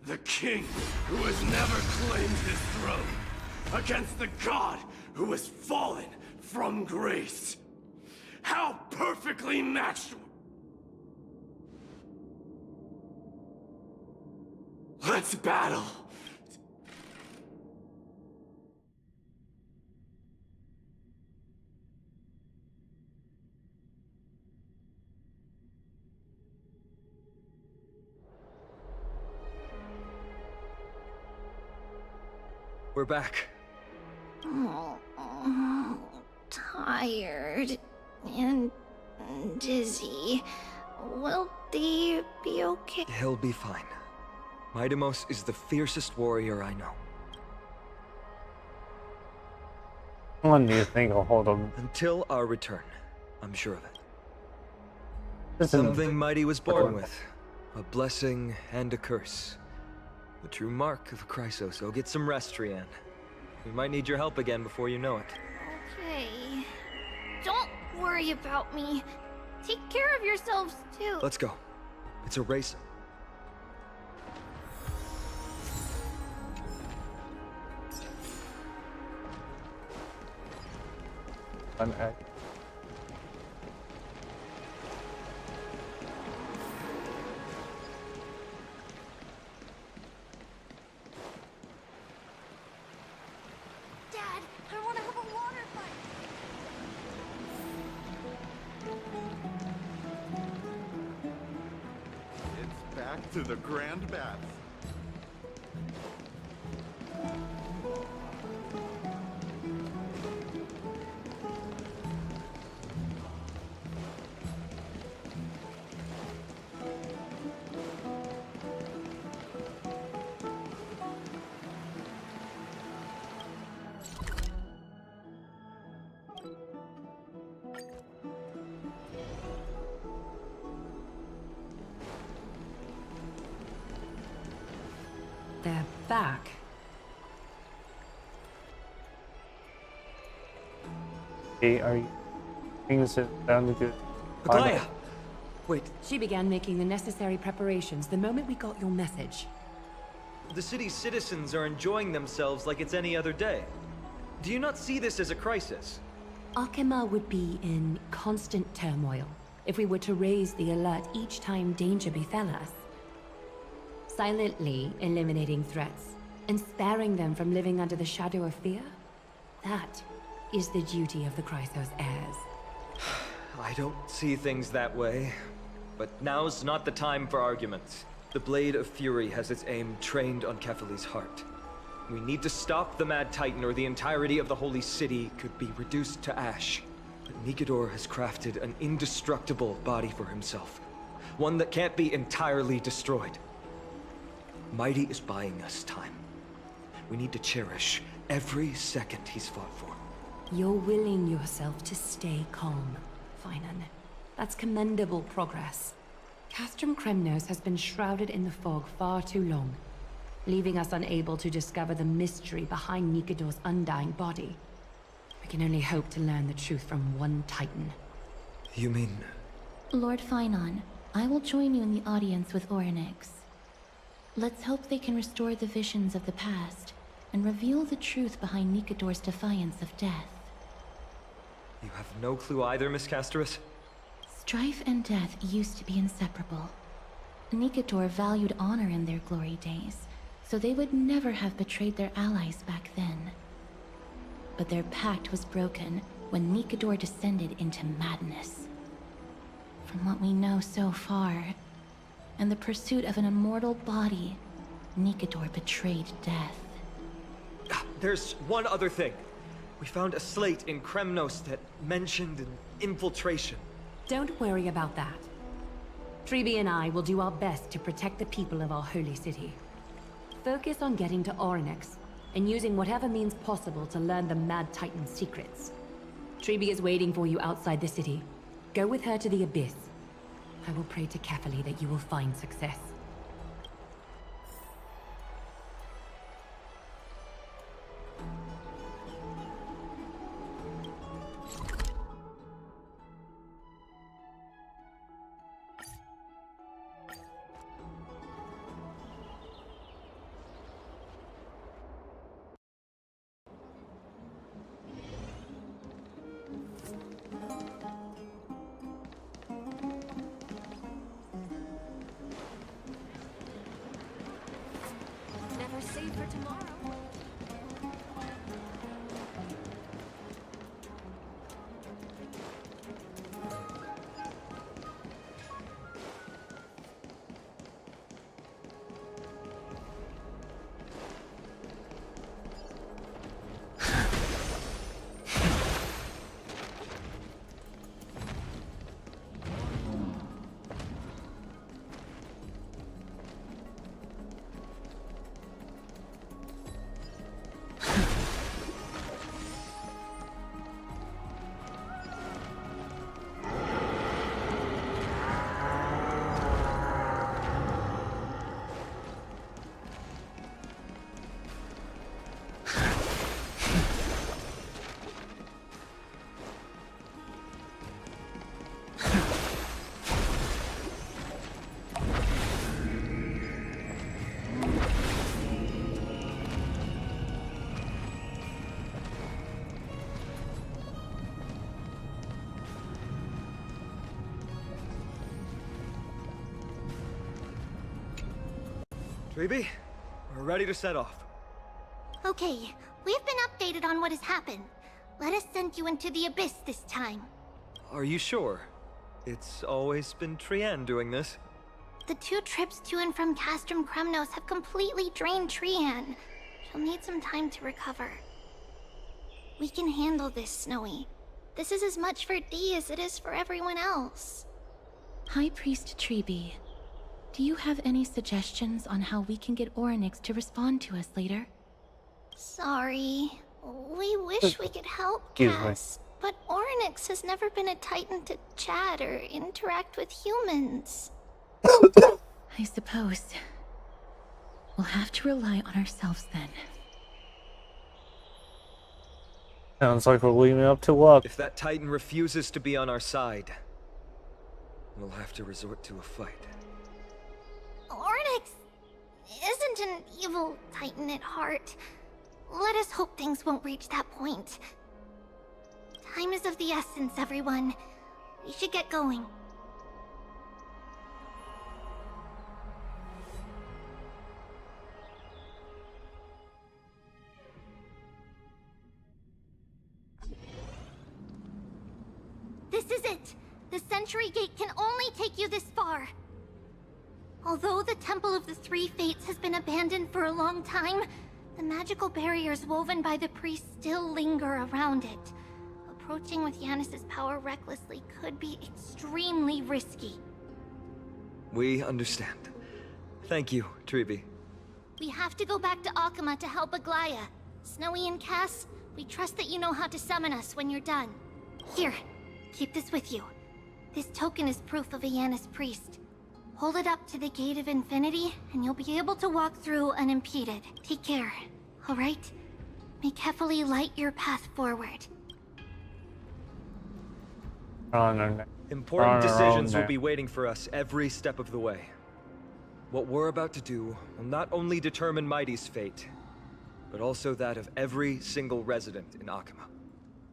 the king who has never claimed his throne, against the god who has fallen from grace. How perfectly matched! Let's battle! We're back. Oh, tired and dizzy. Will they be okay? He'll be fine. Midamos is the fiercest warrior I know. When do you think I'll hold him? Until our return, I'm sure of it. Listen, Something mighty was born with. A blessing and a curse. The true mark of Chrysos. So get some rest, Trian. We might need your help again before you know it. Okay. Don't worry about me. Take care of yourselves, too. Let's go. It's a race. an act. Dad, I want to have a water fight. It's back to the Grand Bath. They're back. Hey, are you things that sounded good? Aglaya! Wait, She began making the necessary preparations the moment we got your message. The city's citizens are enjoying themselves like it's any other day. Do you not see this as a crisis? Arkema would be in constant turmoil if we were to raise the alert each time danger befell us. Silently eliminating threats and sparing them from living under the shadow of fear? That is the duty of the Chrysos heirs. I don't see things that way. But now's not the time for arguments. The Blade of Fury has its aim trained on Kefali's heart. We need to stop the Mad Titan or the entirety of the Holy City could be reduced to ash. But Nikedor has crafted an indestructible body for himself. One that can't be entirely destroyed. Mighty is buying us time. We need to cherish every second he's fought for. You're willing yourself to stay calm, Finan. That's commendable progress. Castrum Kremnos has been shrouded in the fog far too long, leaving us unable to discover the mystery behind Nikedor's undying body. We can only hope to learn the truth from one Titan. You mean... Lord Finon, I will join you in the audience with Orynyx. Let's hope they can restore the visions of the past and reveal the truth behind Nikedor's defiance of death. You have no clue either, Miss Casterus? Strife and death used to be inseparable. Nikedor valued honor in their glory days, so they would never have betrayed their allies back then. But their pact was broken when Nikedor descended into madness. From what we know so far, and the pursuit of an immortal body, Nikedor betrayed death. There's one other thing. We found a slate in Kremnos that mentioned an infiltration. Don't worry about that. Treeby and I will do our best to protect the people of our holy city. Focus on getting to Orynyx, and using whatever means possible to learn the Mad Titan's secrets. Treeby is waiting for you outside the city. Go with her to the Abyss. I will pray to Kefali that you will find success. Never save for tomorrow. Treeby, we're ready to set off. Okay, we've been updated on what has happened. Let us send you into the Abyss this time. Are you sure? It's always been Trian doing this. The 2 trips to and from Castrum Kremnos have completely drained Trian. She'll need some time to recover. We can handle this, Snowy. This is as much for Dee as it is for everyone else. High Priest Treeby, do you have any suggestions on how we can get Orynyx to respond to us later? Sorry. We wish we could help, Excuse me. Cass. But Orynyx has never been a Titan to chat or interact with humans. I suppose. We'll have to rely on ourselves then. Sounds like we're leaving it up to luck. If that Titan refuses to be on our side, we'll have to resort to a fight. Orynyx isn't an evil Titan at heart. Let us hope things won't reach that point. Time is of the essence, everyone. We should get going. This is it! The Century Gate can only take you this far. Although the Temple of the Three Fates has been abandoned for a long time, the magical barriers woven by the priests still linger around it. Approaching with Yanis's power recklessly could be extremely risky. We understand. Thank you, Treeby. We have to go back to Akama to help Aglaya. Snowy and Cass, we trust that you know how to summon us when you're done. Here, keep this with you. This token is proof of a Yanis priest. Hold it up to the Gate of Infinity, and you'll be able to walk through unimpeded. Take care, alright? May Kefali light your path forward. Important decisions will be waiting for us every step of the way. What we're about to do will not only determine Mighty's fate, but also that of every single resident in Akama.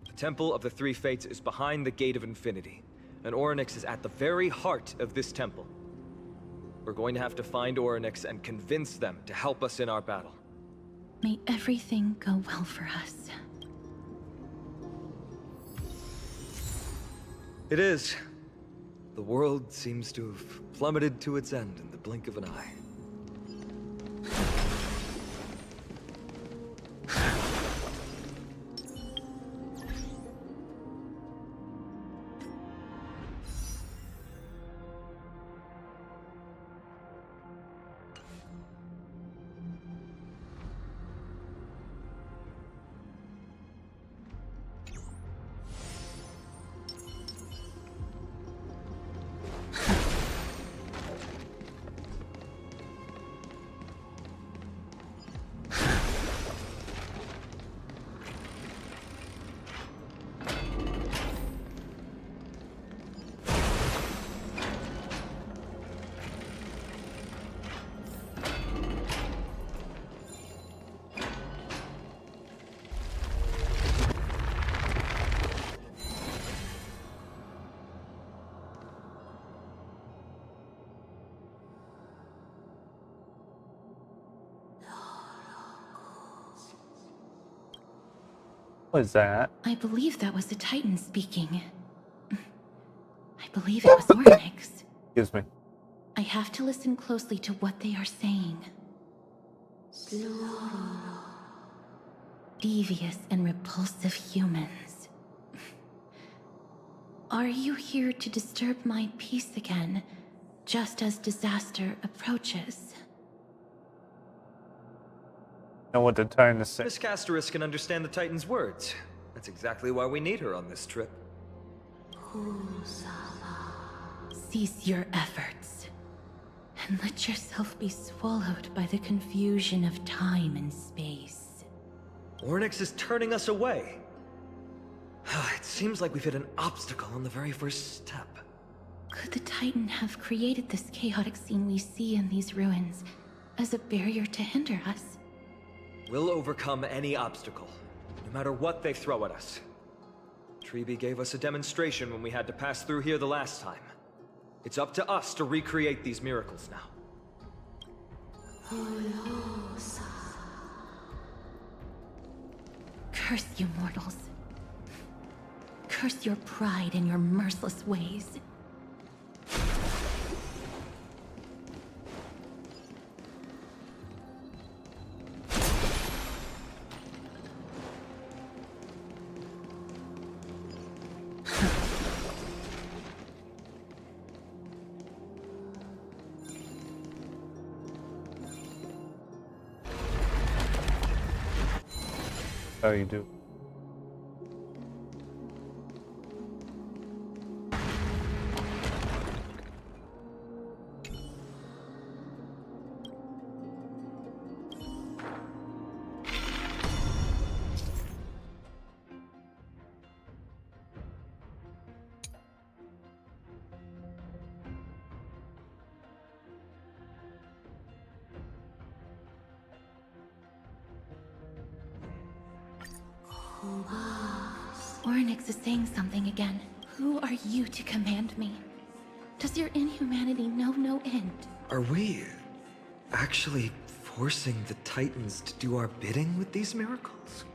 The Temple of the Three Fates is behind the Gate of Infinity, and Orynyx is at the very heart of this temple. We're going to have to find Orynyx and convince them to help us in our battle. May everything go well for us. It is. The world seems to have plummeted to its end in the blink of an eye. What was that? I believe that was the Titan speaking. I believe it was Orynyx. Excuse me. I have to listen closely to what they are saying. Devious and repulsive humans. Are you here to disturb my peace again, just as disaster approaches? Know what the Titan is saying. Miss Casteris can understand the Titan's words. That's exactly why we need her on this trip. Cease your efforts, and let yourself be swallowed by the confusion of time and space. Orynyx is turning us away. It seems like we've hit an obstacle on the very first step. Could the Titan have created this chaotic scene we see in these ruins as a barrier to hinder us? We'll overcome any obstacle, no matter what they throw at us. Treeby gave us a demonstration when we had to pass through here the last time. It's up to us to recreate these miracles now. Curse you mortals. Curse your pride and your merciless ways. How you do? Orynyx is saying something again. Who are you to command me? Does your inhumanity know no end? Are we actually forcing the Titans to do our bidding with these miracles?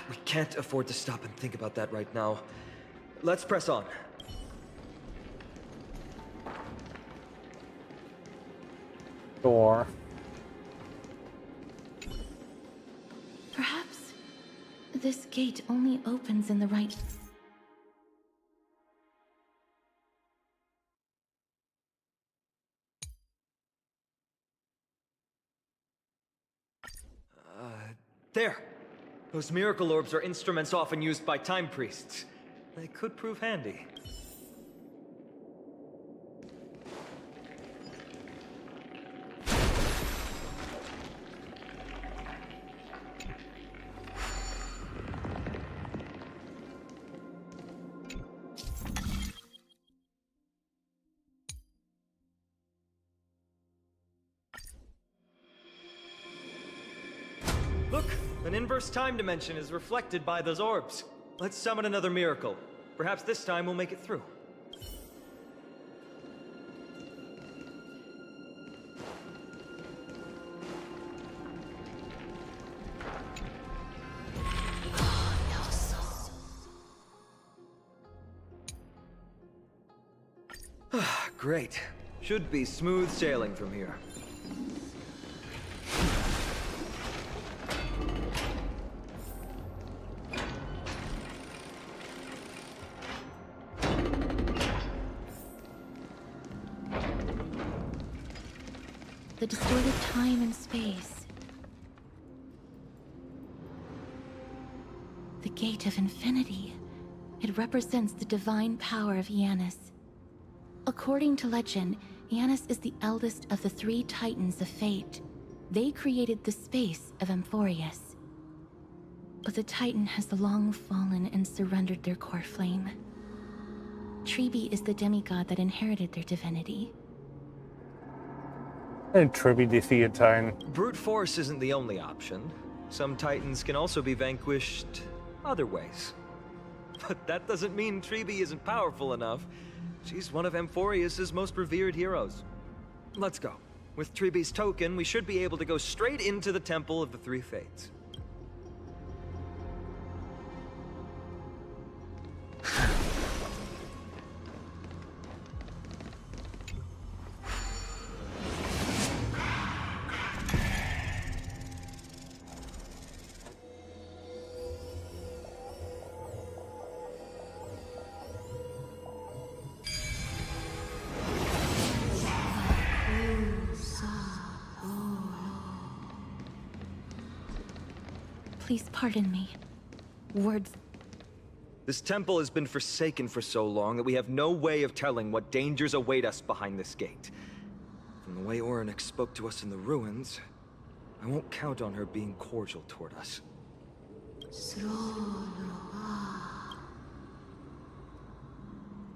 We can't afford to stop and think about that right now. Let's press on. Sure. Perhaps this gate only opens in the right... There! Those miracle orbs are instruments often used by time priests. They could prove handy. Look! An inverse time dimension is reflected by those orbs. Let's summon another miracle. Perhaps this time we'll make it through. Great. Should be smooth sailing from here. The distorted time and space. The Gate of Infinity. It represents the divine power of Janus. According to legend, Janus is the eldest of the three Titans of Fate. They created the space of Amphoreus. But the Titan has long fallen and surrendered their core flame. Tribi is the demigod that inherited their divinity. And Tribi defeated Titan. Brute force isn't the only option. Some Titans can also be vanquished other ways. But that doesn't mean Tribi isn't powerful enough. She's one of Amphoreus' most revered heroes. Let's go. With Tribi's token, we should be able to go straight into the Temple of the Three Fates. Please pardon me. Words... This temple has been forsaken for so long that we have no way of telling what dangers await us behind this gate. From the way Orynyx spoke to us in the ruins, I won't count on her being cordial toward us.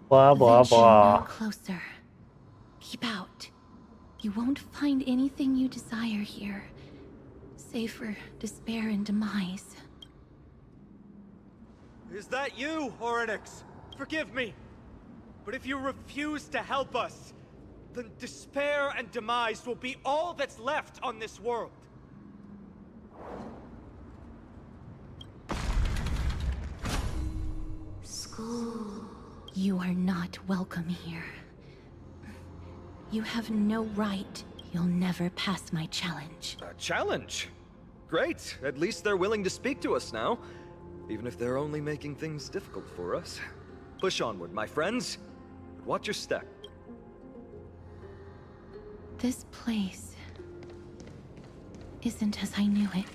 Blah, blah, Venture blah. no closer. Keep out. You won't find anything you desire here, save for despair and demise. Is that you, Orynyx? Forgive me. But if you refuse to help us, then despair and demise will be all that's left on this world. You are not welcome here. You have no right. You'll never pass my challenge. A challenge? Great. At least they're willing to speak to us now. Even if they're only making things difficult for us. Push onward, my friends. But watch your step. This place isn't as I knew it.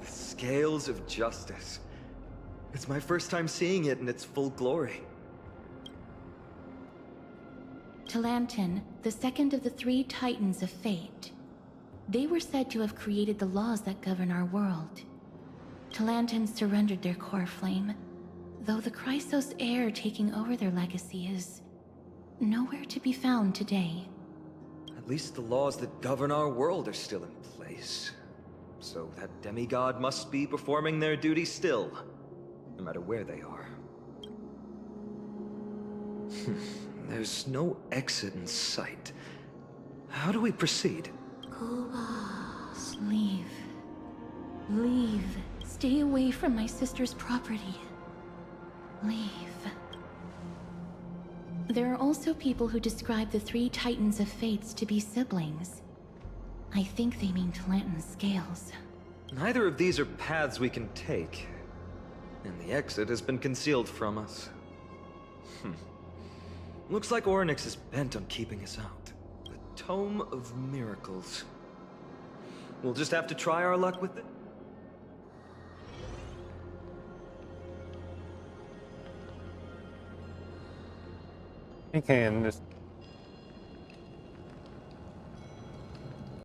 Scales of justice. It's my first time seeing it in its full glory. Talantin, the second of the three Titans of Fate. They were said to have created the laws that govern our world. Talantans surrendered their core flame, though the Chrysos heir taking over their legacy is nowhere to be found today. At least the laws that govern our world are still in place. So that demigod must be performing their duty still, no matter where they are. There's no exit in sight. How do we proceed? Leave. Leave. Stay away from my sister's property. Leave. There are also people who describe the three Titans of Fates to be siblings. I think they mean Talantan scales. Neither of these are paths we can take. And the exit has been concealed from us. Looks like Orynyx is bent on keeping us out. The Tome of Miracles. We'll just have to try our luck with it. Okay, and this